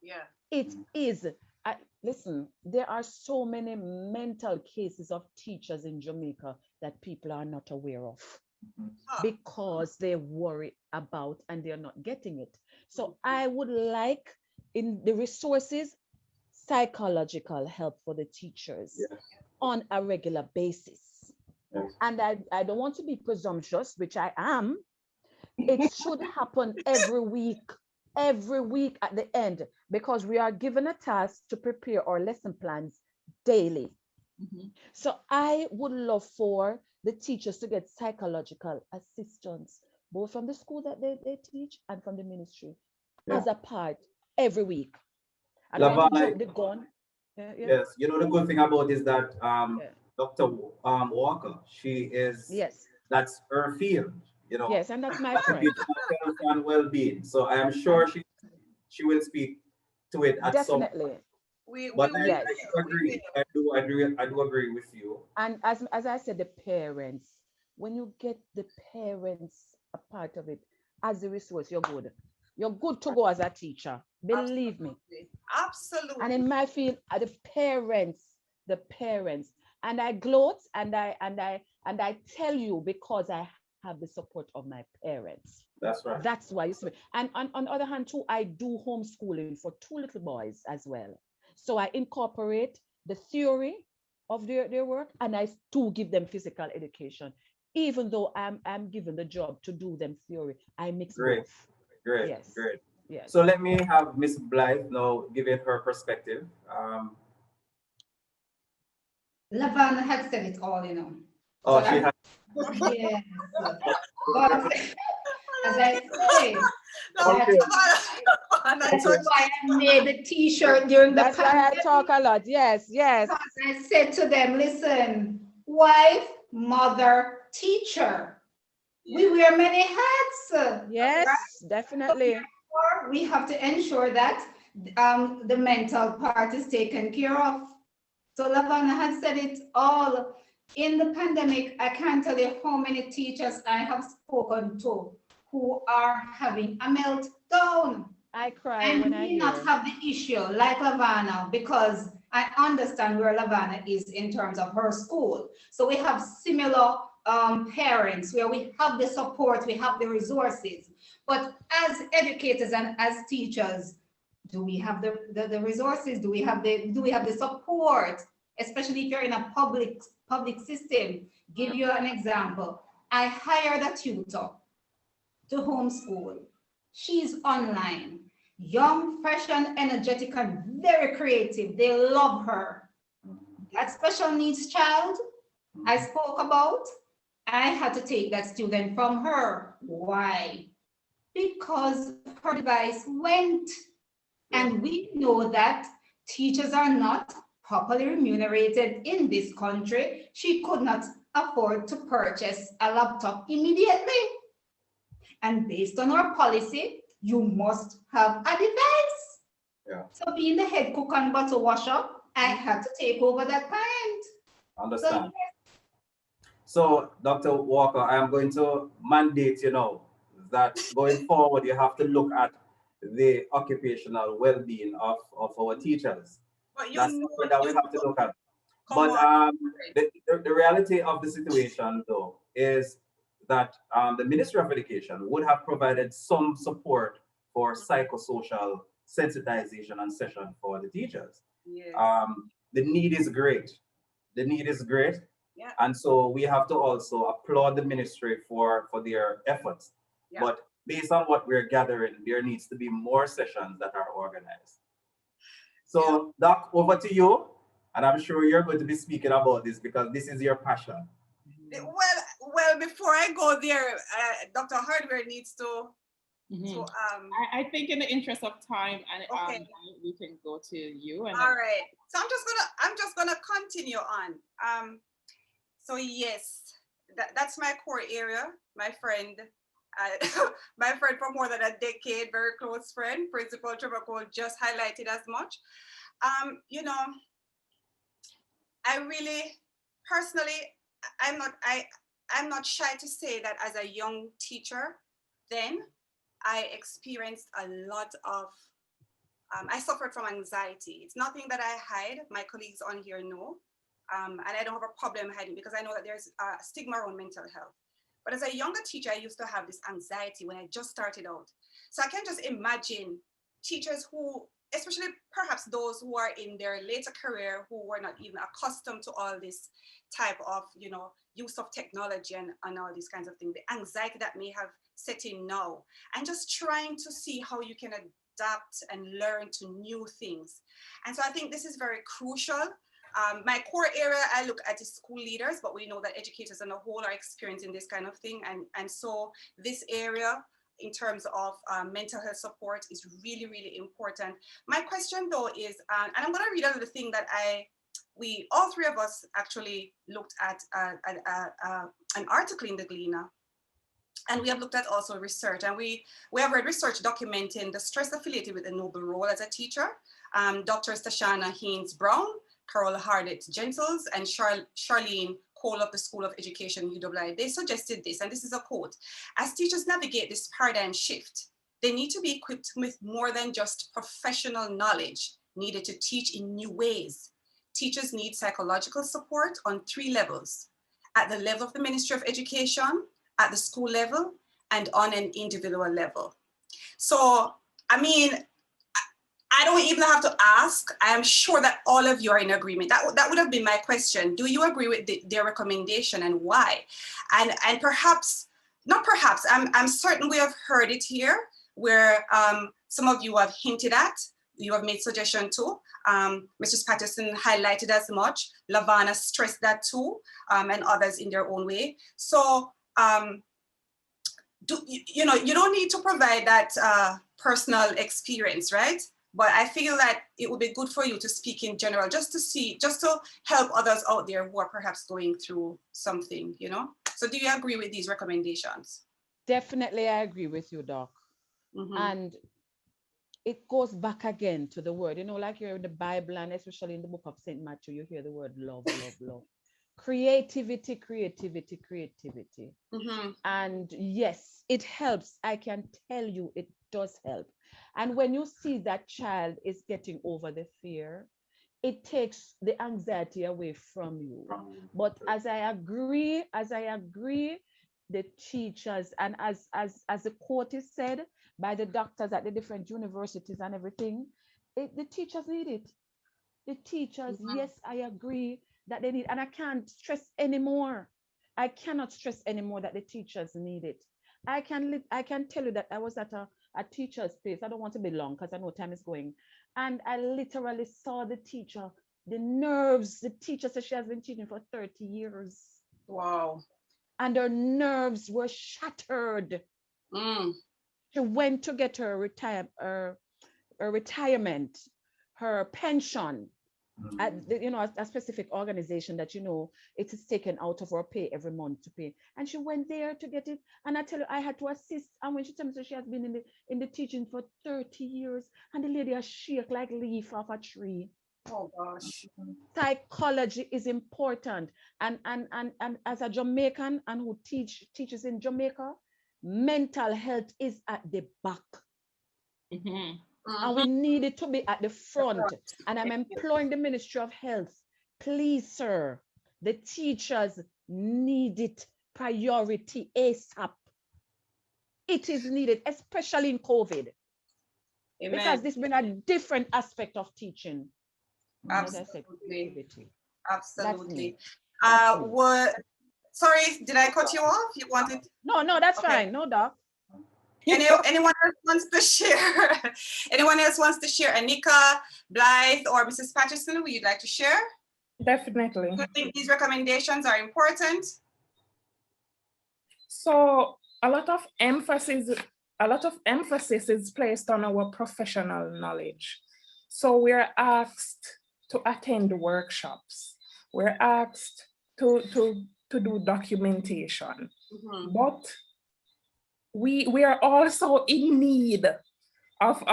Yeah. It is. Listen, there are so many mental cases of teachers in Jamaica that people are not aware of because they worry about and they're not getting it. So I would like in the resources, psychological help for the teachers on a regular basis. Yes. And I don't want to be presumptuous, which I am. It should happen every week at the end, because we are given a task to prepare our lesson plans daily. So I would love for the teachers to get psychological assistance, both from the school that they teach and from the ministry, as a part every week. I don't want to jump the gun. Yes, the good thing about is that Dr. Walker, she is, that's her field, Yes, and that's my friend. Health and well-being. So I am sure she will speak to it at definitely. But I agree. I do agree with you. And as I said, the parents, when you get the parents a part of it as a resource, you're good. You're good to go as a teacher. Believe me. Absolutely. And in my field, the parents, and I gloat and I tell you, because I have the support of my parents. That's right. That's why you see. And on the other hand too, I do homeschooling for 2 little boys as well. So I incorporate the theory of their work, and I do give them physical education. Even though I'm given the job to do them theory, I mix both. Great. Yes. Great. Yes. So let me have Miss Blythe now give it her perspective. Lavana had said it all, Oh, so she had. Yes. But as I say, that's why I made the t-shirt during the That's why I talk a lot. Yes. I said to them, listen, wife, mother, teacher. We wear many hats. Yes, right? Definitely. We have to ensure that the mental part is taken care of. So Lavana had said it all. In the pandemic, I can't tell you how many teachers I have spoken to who are having a meltdown. I cry and when I hear. not have the issue like Lavana, because I understand where Lavana is in terms of her school. So we have similar parents where we have the support, we have the resources. But as educators and as teachers, do we have the resources? Do we have the support? Especially if you're in a public system. Give you an example. I hired a tutor to homeschool. She's online, young, fresh, and energetic, and very creative. They love her. That special needs child I spoke about, I had to take that student from her. Why? Because her device went. And we know that teachers are not properly remunerated in this country. She could not afford to purchase a laptop immediately. And based on our policy, you must have a device. Yeah. So being the head cook and bottle washer, I had to take over that client. Understand. So Dr. Walker, I am going to mandate, that going forward, you have to look at the occupational well-being of our teachers. That's something that we have to look at. But the reality of the situation, though, is that the Ministry of Education would have provided some support for psychosocial sensitization and session for the teachers. Yes. The need is great. The need is great. Yeah. And so we have to also applaud the ministry for their efforts. Yeah. But based on what we're gathering, there needs to be more sessions that are organized. So Doc, over to you. And I'm sure you're going to be speaking about this because this is your passion. Well, before I go there, Dr. Hardware needs to Mm-hmm. So I think in the interest of time, and okay. We can go to you. And all right. So I'm just gonna continue on. So yes, that's my core area. My friend, my friend for more than a decade, very close friend, Principal Trevor Cole, just highlighted as much. You know, I really, personally, I'm not shy to say that as a young teacher, then I experienced a lot of, I suffered from anxiety. It's nothing that I hide. My colleagues on here know. And I don't have a problem hiding because I know that there's a stigma around mental health. But as a younger teacher, I used to have this anxiety when I just started out. So I can just imagine teachers who, especially perhaps those who are in their later career, who were not even accustomed to all this type of, you know, use of technology and all these kinds of things, the anxiety that may have set in now, and just trying to see how you can adapt and learn to new things. And so I think this is very crucial. My core area I look at is school leaders, but we know that educators on the whole are experiencing this kind of thing. And so this area in terms of mental health support is really, really important. My question though is, and I'm gonna read another thing that we all three of us actually looked at an article in the Gleaner. And we have looked at also research, and we have read research documenting the stress affiliated with the noble role as a teacher. Dr. Shoana Haynes-Brown, Carol Hardett-Gentles, and Charlene Cole of the School of Education, UWI, they suggested this, and this is a quote: as teachers navigate this paradigm shift, they need to be equipped with more than just professional knowledge needed to teach in new ways. Teachers need psychological support on 3 levels: at the level of the Ministry of Education, at the school level, and on an individual level. So, I mean, I don't even have to ask. I am sure that all of you are in agreement. That would have been my question. Do you agree with their recommendation, and why? And perhaps, not perhaps, I'm certain we have heard it here, where some of you have hinted at, you have made suggestion too. Mrs. Patterson highlighted as much. Lavana stressed that too, and others in their own way. So, you know, you don't need to provide that personal experience, right? But I feel that it would be good for you to speak in general, just to help others out there who are perhaps going through something, you know? So do you agree with these recommendations? Definitely, I agree with you, Doc. Mm-hmm. And it goes back again to the word, you know, like you're in the Bible, and especially in the book of St. Matthew, you hear the word love, love, love. Creativity, creativity, creativity. Mm-hmm. And yes, it helps. I can tell you it does help. And when you see that child is getting over the fear, it takes the anxiety away from you. But as I agree, the teachers, and as the quote is said by the doctors at the different universities and everything, the teachers need it. The teachers, Mm-hmm. yes, I agree that they need, and I can't stress anymore. I cannot stress anymore that the teachers need it. I can tell you that I was at a teacher's place. I don't want to be long because I know time is going. And I literally saw the teacher, the nerves. The teacher said she has been teaching for 30 years. Wow. And her nerves were shattered. Mm. She went to get her retirement, her pension, at you know, a specific organization that, you know, it is taken out of her pay every month to pay, and she went there to get it. And I tell you, I had to assist. And when she told me she has been in the teaching for 30 years, and the lady has shake like leaf off a tree. Oh gosh. Psychology is important, and as a Jamaican and who teaches in Jamaica, mental health is at the back. Mm-hmm. And we need it to be at the front. And I'm imploring the Ministry of Health, please, sir, the teachers need it priority ASAP. It is needed, especially in COVID. Amen. Because this been a different aspect of teaching. Absolutely. Absolutely. What? Sorry, did I cut you off? You wanted? No, that's okay. Fine. No, Doc. Anyone else wants to share? Anyone else wants to share? Annika, Blythe, or Mrs. Patterson, would you like to share? Definitely. Do you think these recommendations are important? So a lot of emphasis a lot of emphasis is placed on our professional knowledge. So we're asked to attend workshops. We're asked to do documentation. But we are also in need of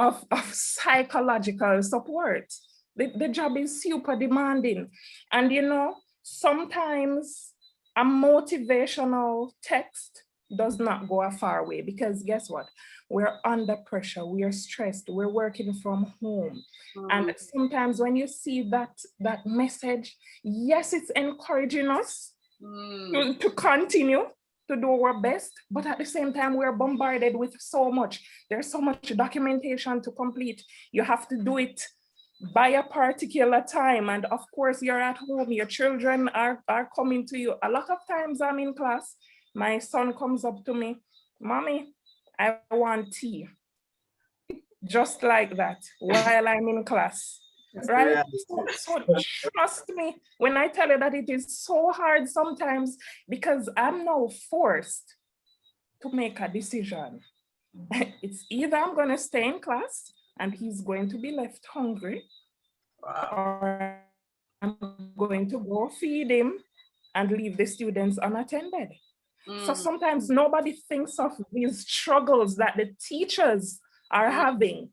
psychological support. The job is super demanding. And you know, sometimes a motivational text does not go a far way, because guess what? We're under pressure, we are stressed, we're working from home. And sometimes when you see that message, yes, it's encouraging us to continue to do our best, but at the same time, we're bombarded with so much. There's so much documentation to complete. You have to do it by a particular time. And of course, you're at home, your children are coming to you. A lot of times I'm in class, my son comes up to me, "Mommy, I want tea." Just like that, while I'm in class. Right? So trust me when I tell you that it is so hard sometimes, because I'm now forced to make a decision. It's either I'm going to stay in class and he's going to be left hungry, or I'm going to go feed him and leave the students unattended. So sometimes nobody thinks of these struggles that the teachers are having.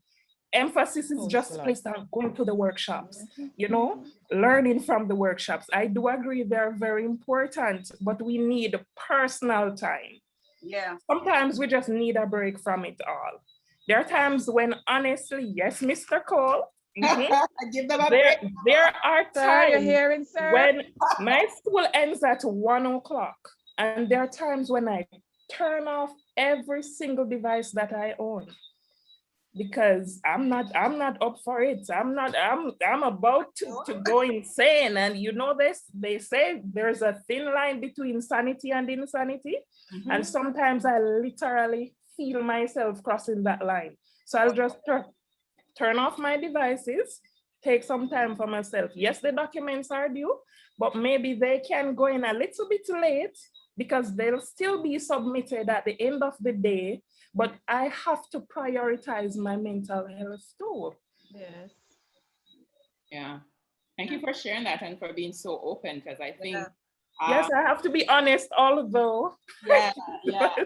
Emphasis is just placed on going to the workshops, you know, learning from the workshops. I do agree they're very important, but we need personal time. Yeah. Sometimes we just need a break from it all. There are times when, honestly, yes, Mr. Cole, give them a break. There are times you're hearing, sir? when my school ends at 1 o'clock, and there are times when I turn off every single device that I own, because I'm not up for it. I'm about to go insane. And you know this, they say there's a thin line between sanity and insanity. And sometimes I literally feel myself crossing that line. So I'll just turn off my devices, take some time for myself. Yes, the documents are due, but maybe they can go in a little bit late, because they'll still be submitted at the end of the day. But I have to prioritize my mental health too. Yes. Yeah. Thank you for sharing that and for being so open, because I think yes, I have to be honest, although. Yeah. I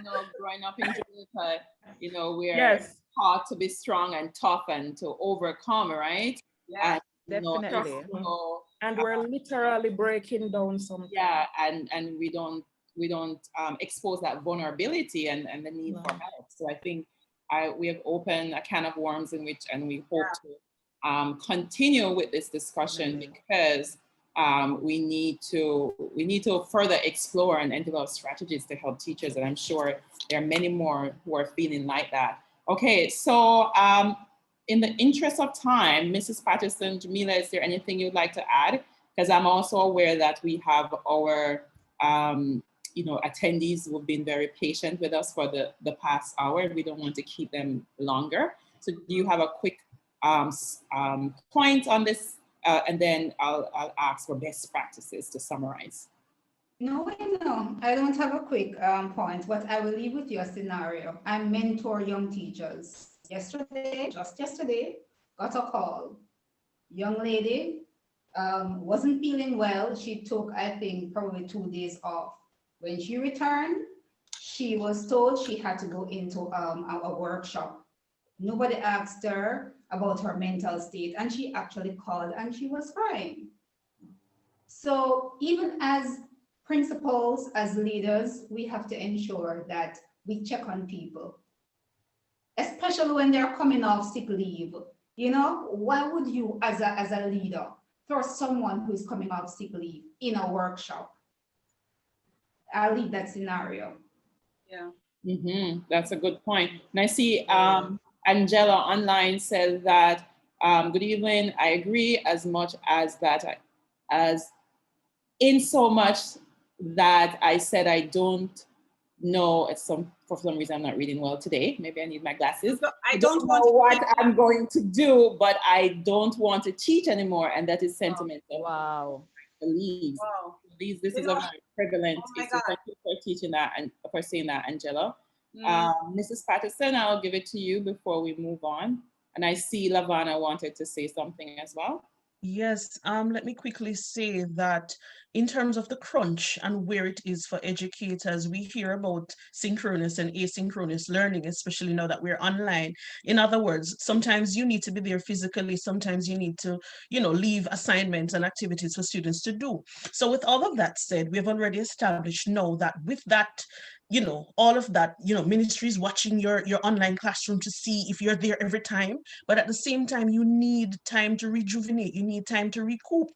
know growing up in Jamaica, you know, we're taught to be strong and tough and to overcome, right? Yeah, definitely. And we're literally breaking down sometimes. Yeah, and we don't expose that vulnerability and the need for help. So I think we have opened a can of worms in which, and we hope to continue with this discussion, because we need to further explore and develop strategies to help teachers, and I'm sure there are many more who are feeling like that. Okay, so in the interest of time, Mrs. Patterson, Jamellia, is there anything you'd like to add? Because I'm also aware that we have our attendees who have been very patient with us for the past hour, and we don't want to keep them longer. So do you have a quick point on this? And then I'll ask for best practices to summarize. No, I don't have a quick point, but I will leave with you a scenario. I mentor young teachers. Just yesterday, got a call. Young lady wasn't feeling well. She took, I think, probably 2 days off. When she returned, she was told she had to go into a workshop. Nobody asked her about her mental state, and she actually called and she was crying. So even as principals, as leaders, we have to ensure that we check on people, especially when they're coming off sick leave. You know, why would you, as a leader, throw someone who is coming off sick leave in a workshop? I'll leave that scenario. Yeah. That's a good point. And I see Angela online says that, good evening, I agree as much as that, as in so much that I said I don't know, for some reason I'm not reading well today. Maybe I need my glasses. I don't know what I'm going to do, but I don't want to teach anymore. And that is sentiment of beliefs. Wow. This is a very prevalent issue. Thank you for teaching that and for saying that, Angela. Mrs. Patterson, I'll give it to you before we move on. And I see Lavana wanted to say something as well. Yes, let me quickly say that in terms of the crunch and where it is for educators, we hear about synchronous and asynchronous learning, especially now that we're online. In other words, sometimes you need to be there physically, sometimes you need to, leave assignments and activities for students to do. So with all of that said, we've already established now that with that, all of that, ministry is watching your online classroom to see if you're there every time. But at the same time, you need time to rejuvenate, you need time to recoup.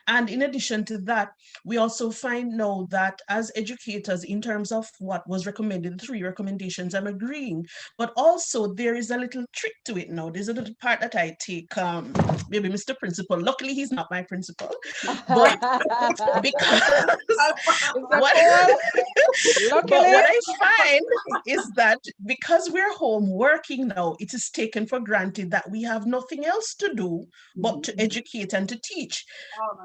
And in addition to that, we also find now that as educators, in terms of what was recommended, the 3 recommendations, I'm agreeing. But also there is a little trick to it now. There's a little part that I take, maybe Mr. Principal. Luckily, he's not my principal. But because what I find is that because we're home working now, it is taken for granted that we have nothing else to do but to educate and to teach.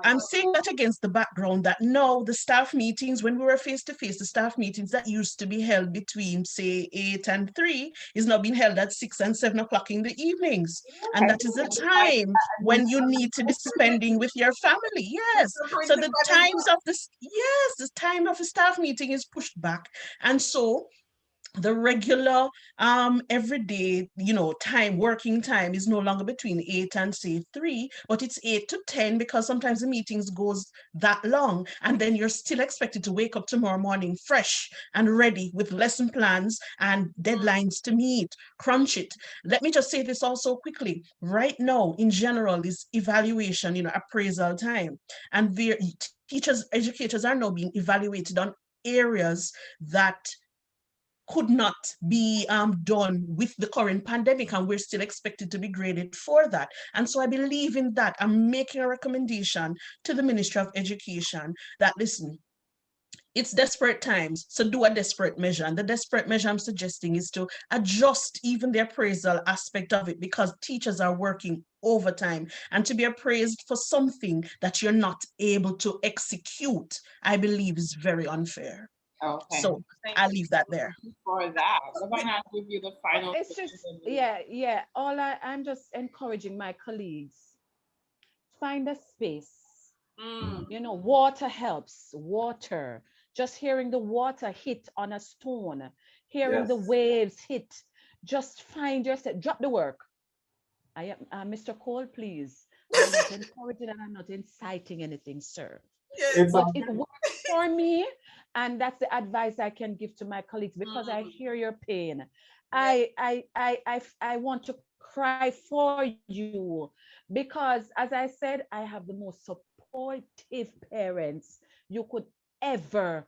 I'm saying that against the background that now the staff meetings, when we were face-to-face, the staff meetings that used to be held between, say, 8 and 3 is now being held at 6 and 7 o'clock in the evenings. And that is the time when you need to be spending with your family. Yes. So the times of this, yes, the time of a staff meeting is pushed back. And so the regular everyday time, working time, is no longer between 8 and say 3, but it's 8 to 10, because sometimes the meetings goes that long, and then you're still expected to wake up tomorrow morning fresh and ready with lesson plans and deadlines to meet. Crunch it. Let me just say this also quickly. Right now, in general, is evaluation, appraisal time, and teachers, educators are now being evaluated on areas that could not be done with the current pandemic, and we're still expected to be graded for that. And so I believe in that. I'm making a recommendation to the Ministry of Education that, listen, it's desperate times, so do a desperate measure. And the desperate measure I'm suggesting is to adjust even the appraisal aspect of it, because teachers are working overtime, and to be appraised for something that you're not able to execute, I believe is very unfair. Okay. So I'll leave that there. For that, I'll give you the final. It's just, I'm just encouraging my colleagues, find a space. Water helps. Water, just hearing the water hit on a stone, hearing the waves hit, just find yourself, drop the work. I am Mr. Cole, please. I'm not encouraging and I'm not inciting anything, sir. But it works for me, and that's the advice I can give to my colleagues, because I hear your pain. I want to cry for you, because as I said, I have the most supportive parents you could ever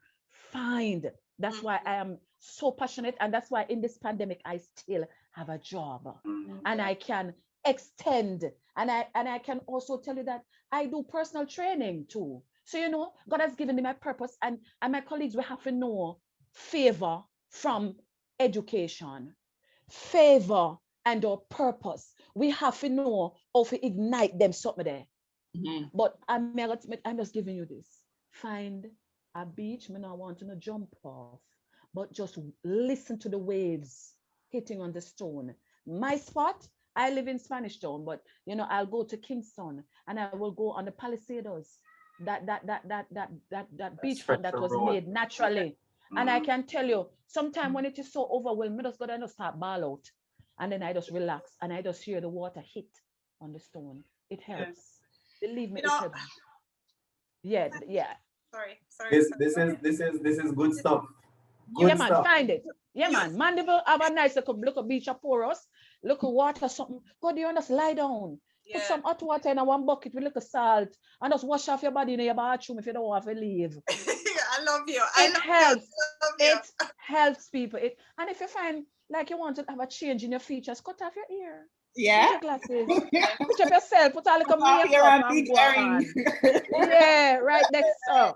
find. That's why I am so passionate, and that's why in this pandemic I still have a job, and I can extend, and I can also tell you that I do personal training too. So God has given me my purpose, and my colleagues will have to know favor from education, favor and our purpose. We have to know how to ignite them something there. But I'm just giving you this. Find a beach. I don't want to jump off, but just listen to the waves hitting on the stone. My spot, I live in Spanish Town, but I'll go to Kingston, and I will go on the Palisados, that beachfront that was made naturally. And I can tell you, sometimes when it is so overwhelmed, I just go there and start bawl out, and then I just relax, and I just hear the water hit on the stone. It helps. Believe me, it helps. Yeah. Sorry. This is good stuff. Good stuff. Find it. Yeah, man. Mandeville have a nice look at beach for us. Look at water, something. Go there and just lie down. Put some hot water in one bucket with little salt, and just wash off your body in your bathroom if you don't want to leave. I love you. It helps. It helps people. And if you find like you want to have a change in your features, cut off your ear. Yeah. Put your glasses. Put up yourself. Put a little makeup and go on. Yeah, right next up.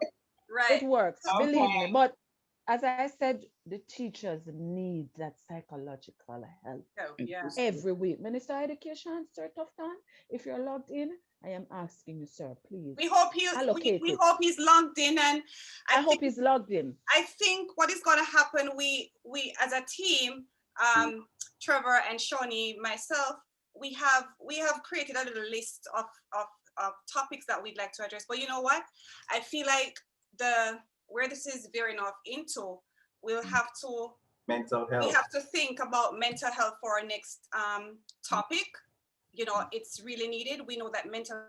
Right. It works. Okay. Believe me. But as I said, the teachers need that psychological help every week. Minister of Education, Sir Tufton, if you're logged in, I am asking you, sir, please. We hope he's logged in, and I hope he's logged in. I think what is going to happen, we as a team, Trevor and Shawnee, myself, we have created a little list of topics that we'd like to address. But you know what? I feel like where this is veering off into, we'll have to mental health. We have to think about mental health for our next topic. You know, it's really needed. We know that mental.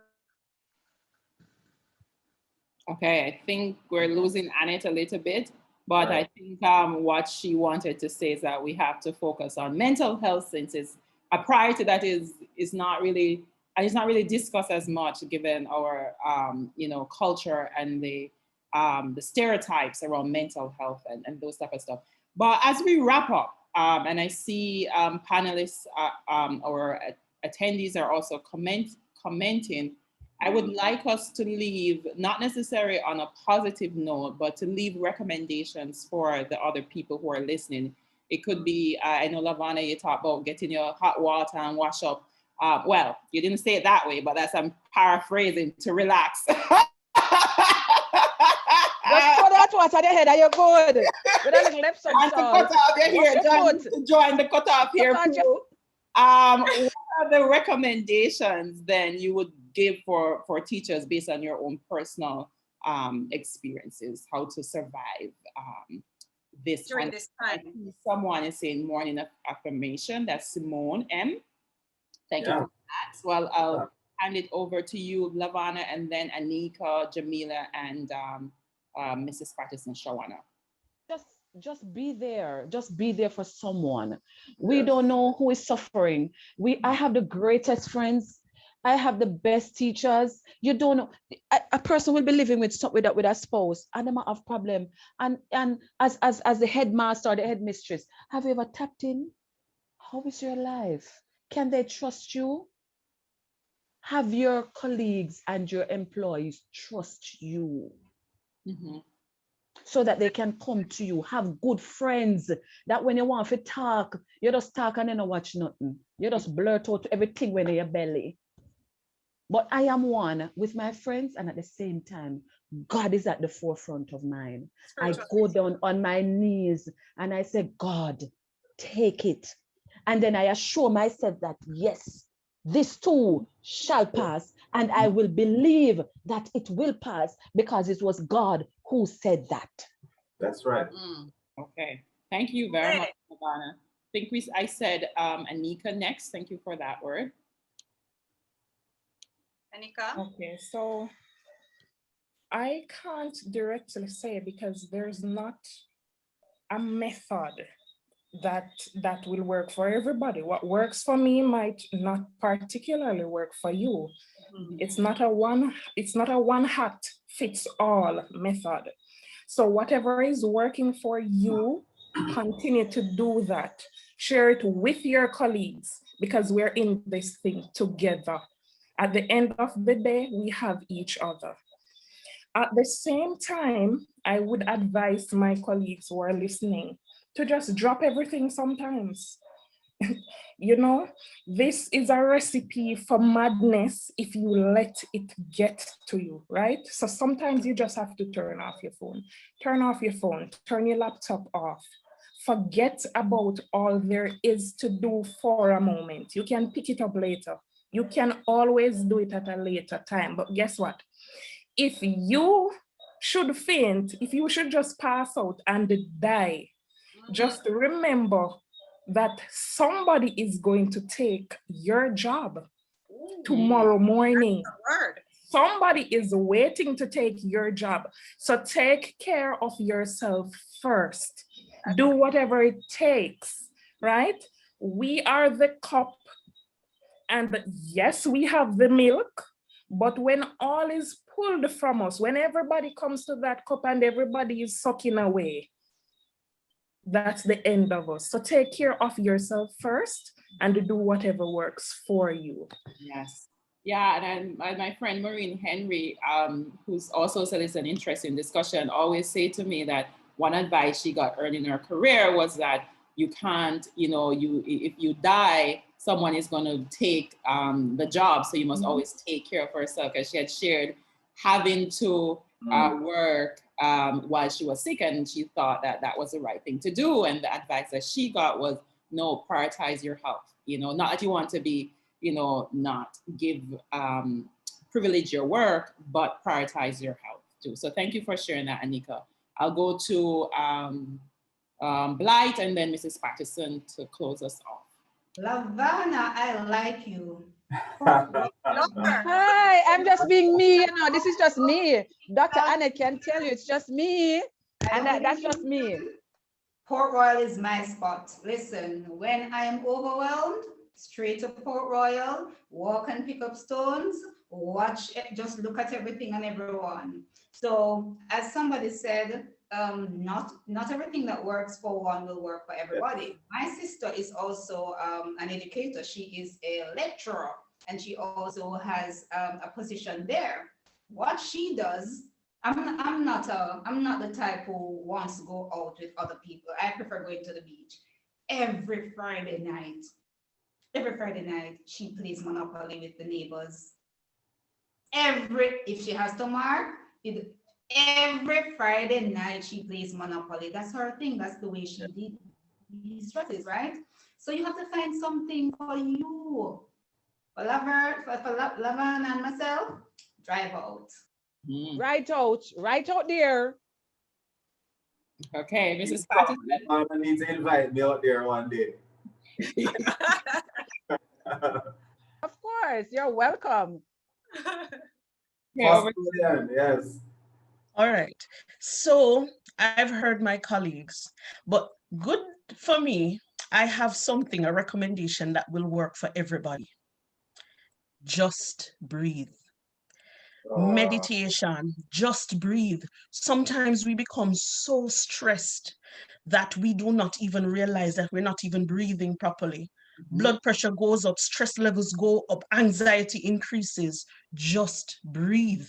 Okay, I think we're losing Annette a little bit, but right. I think what she wanted to say is that we have to focus on mental health, since it's a priority that is not really, and it's not really discussed as much given our you know, culture and the stereotypes around mental health and those type of stuff. But as we wrap up, and I see panelists or attendees are also commenting, I would like us to leave, not necessarily on a positive note, but to leave recommendations for the other people who are listening. It could be, I know Lavana, you talked about getting your hot water and wash up. Well, you didn't say it that way, but that's, I'm paraphrasing, to relax. Just pour that water on your head and you're good. With a little Epsom salt. And to cut off your hair, join the cut off hair. What are the recommendations then you would give for teachers based on your own personal experiences, how to survive this during this time? Someone is saying morning affirmation. That's Simone M. Thank you for that. Well, I'll hand it over to you, Lavana, and then Annika, Jamellia, and Mrs. Patterson, Shoana. Just be there. Just be there for someone. We don't know who is suffering. I have the greatest friends. I have the best teachers. You don't know. A person will be living with a spouse and they might have problem. And as the headmaster or the headmistress, have you ever tapped in? How is your life? Can they trust you? Have your colleagues and your employees trust you? Mm-hmm. So that they can come to you. Have good friends that when you want to talk, you just talk and then not watch nothing. You just blurt out everything when in your belly. But I am one with my friends, and at the same time, God is at the forefront of mine. I go down on my knees and I say, God, take it. And then I assure myself that, yes, this too shall pass, and I will believe that it will pass because it was God who said that. That's right. Okay. Thank you very much, Havana. I said Annika next. Thank you for that word. Annika? Okay, so I can't directly say because there's not a method that will work for everybody. What works for me might not particularly work for you. Mm-hmm. It's not a one hat fits all method. So whatever is working for you, continue to do that. Share it with your colleagues because we're in this thing together. At the end of the day, we have each other. At the same time, I would advise my colleagues who are listening to just drop everything sometimes. You know, this is a recipe for madness if you let it get to you, right? So sometimes you just have to turn off your phone, turn your laptop off. Forget about all there is to do for a moment. You can pick it up later. You can always do it at a later time. But guess what? If you should faint, if you should just pass out and die, just remember that somebody is going to take your job tomorrow morning. Somebody is waiting to take your job. So take care of yourself first. Do whatever it takes, right? We are the cup. And yes, we have the milk, but when all is pulled from us, when everybody comes to that cup and everybody is sucking away, that's the end of us. So take care of yourself first and do whatever works for you. Yes. Yeah, and my friend Maureen Henry, who's also said it's an interesting discussion, always say to me that one advice she got early in her career was that you can't, if you die, someone is going to take the job. So you must always take care of herself, because she had shared having to work while she was sick, and she thought that that was the right thing to do. And the advice that she got was, no, prioritize your health. Not that you want to be, not give privilege your work, but prioritize your health too. So thank you for sharing that, Annika. I'll go to Blythe and then Mrs. Patterson to close us off. Lavana, I like you. Hi, I'm just being me, this is just me. Dr. Annette can tell you it's just me. And that's just me. Port Royal is my spot. Listen, when I am overwhelmed, straight to Port Royal, walk and pick up stones, watch, just look at everything and everyone. So as somebody said, not everything that works for one will work for everybody. My sister is also an educator. She is a lecturer, and she also has a position there. What she does, I'm not the type who wants to go out with other people. I prefer going to the beach. Every Friday night, she plays Monopoly with the neighbors. If she has to mark, every Friday night she plays Monopoly. That's her thing. That's the way she did these stresses, right? So you have to find something for you. For Lavan and myself, drive out. Right out there. Okay, Mrs. Patterson. I need to invite me out there one day. Of course, you're welcome. Yes. All right. So I've heard my colleagues, but good for me, I have something, a recommendation that will work for everybody. Just breathe. Meditation, just breathe. Sometimes we become so stressed that we do not even realize that we're not even breathing properly. Blood pressure goes up, stress levels go up, anxiety increases. Just breathe.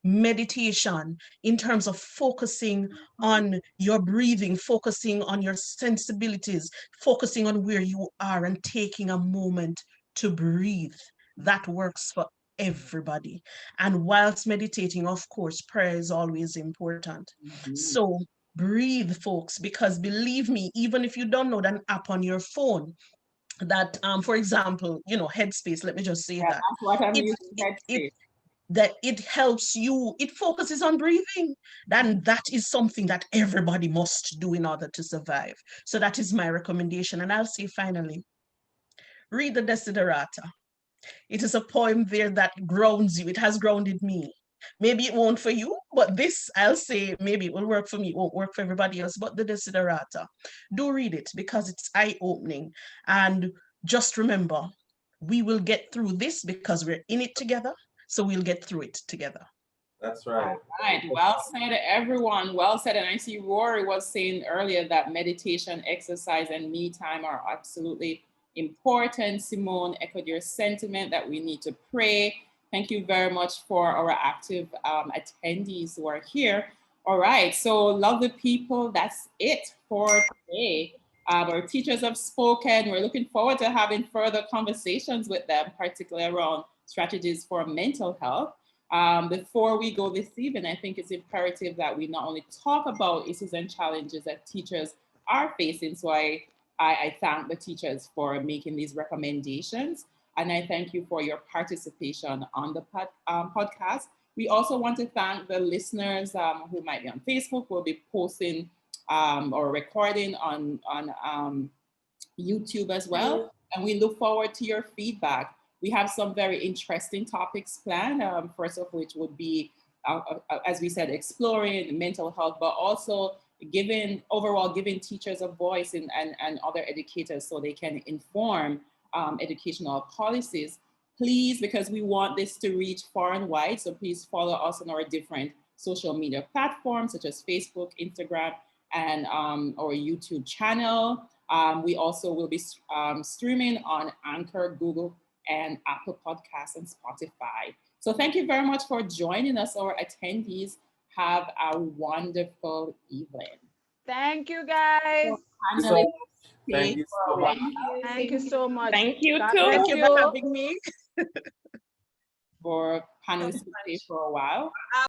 Meditation, in terms of focusing on your breathing, focusing on your sensibilities, focusing on where you are and taking a moment to breathe. That works for everybody. And whilst meditating, of course, prayer is always important. So breathe, folks, because believe me, even if you don't know an app on your phone, that for example, Headspace, let me just say that. That's what I'm using, Headspace. That it helps you, it focuses on breathing. Then that is something that everybody must do in order to survive. So that is my recommendation. And I'll say finally, read the Desiderata. It is a poem there that grounds you. It has grounded me. Maybe it won't for you, but this, I'll say, maybe it will work for me. It won't work for everybody else, but the Desiderata. Do read it because it's eye-opening. And just remember, we will get through this because we're in it together. So we'll get through it together. That's right. All right. Well said, everyone. Well said. And I see Rory was saying earlier that meditation, exercise, and me time are absolutely important. Simone echoed your sentiment that we need to pray. Thank you very much for our active attendees who are here. All right. So lovely people, that's it for today. Our teachers have spoken. We're looking forward to having further conversations with them, particularly around strategies for mental health. Before we go this evening, I think it's imperative that we not only talk about issues and challenges that teachers are facing. So I thank the teachers for making these recommendations. And I thank you for your participation on the podcast. We also want to thank the listeners who might be on Facebook, who will be posting or recording on YouTube as well. And we look forward to your feedback. We have some very interesting topics planned, first of which would be, as we said, exploring mental health, but also giving teachers a voice and other educators so they can inform educational policies. Please, because we want this to reach far and wide, so please follow us on our different social media platforms such as Facebook, Instagram, and our YouTube channel. We also will be streaming on Anchor, Google, and Apple Podcasts and Spotify. So thank you very much for joining us, our attendees. Have a wonderful evening. Thank you, guys. Thank you so much. Thank you so much. Thank you God too. bless Thank you for having me. For panelists to stay for a while.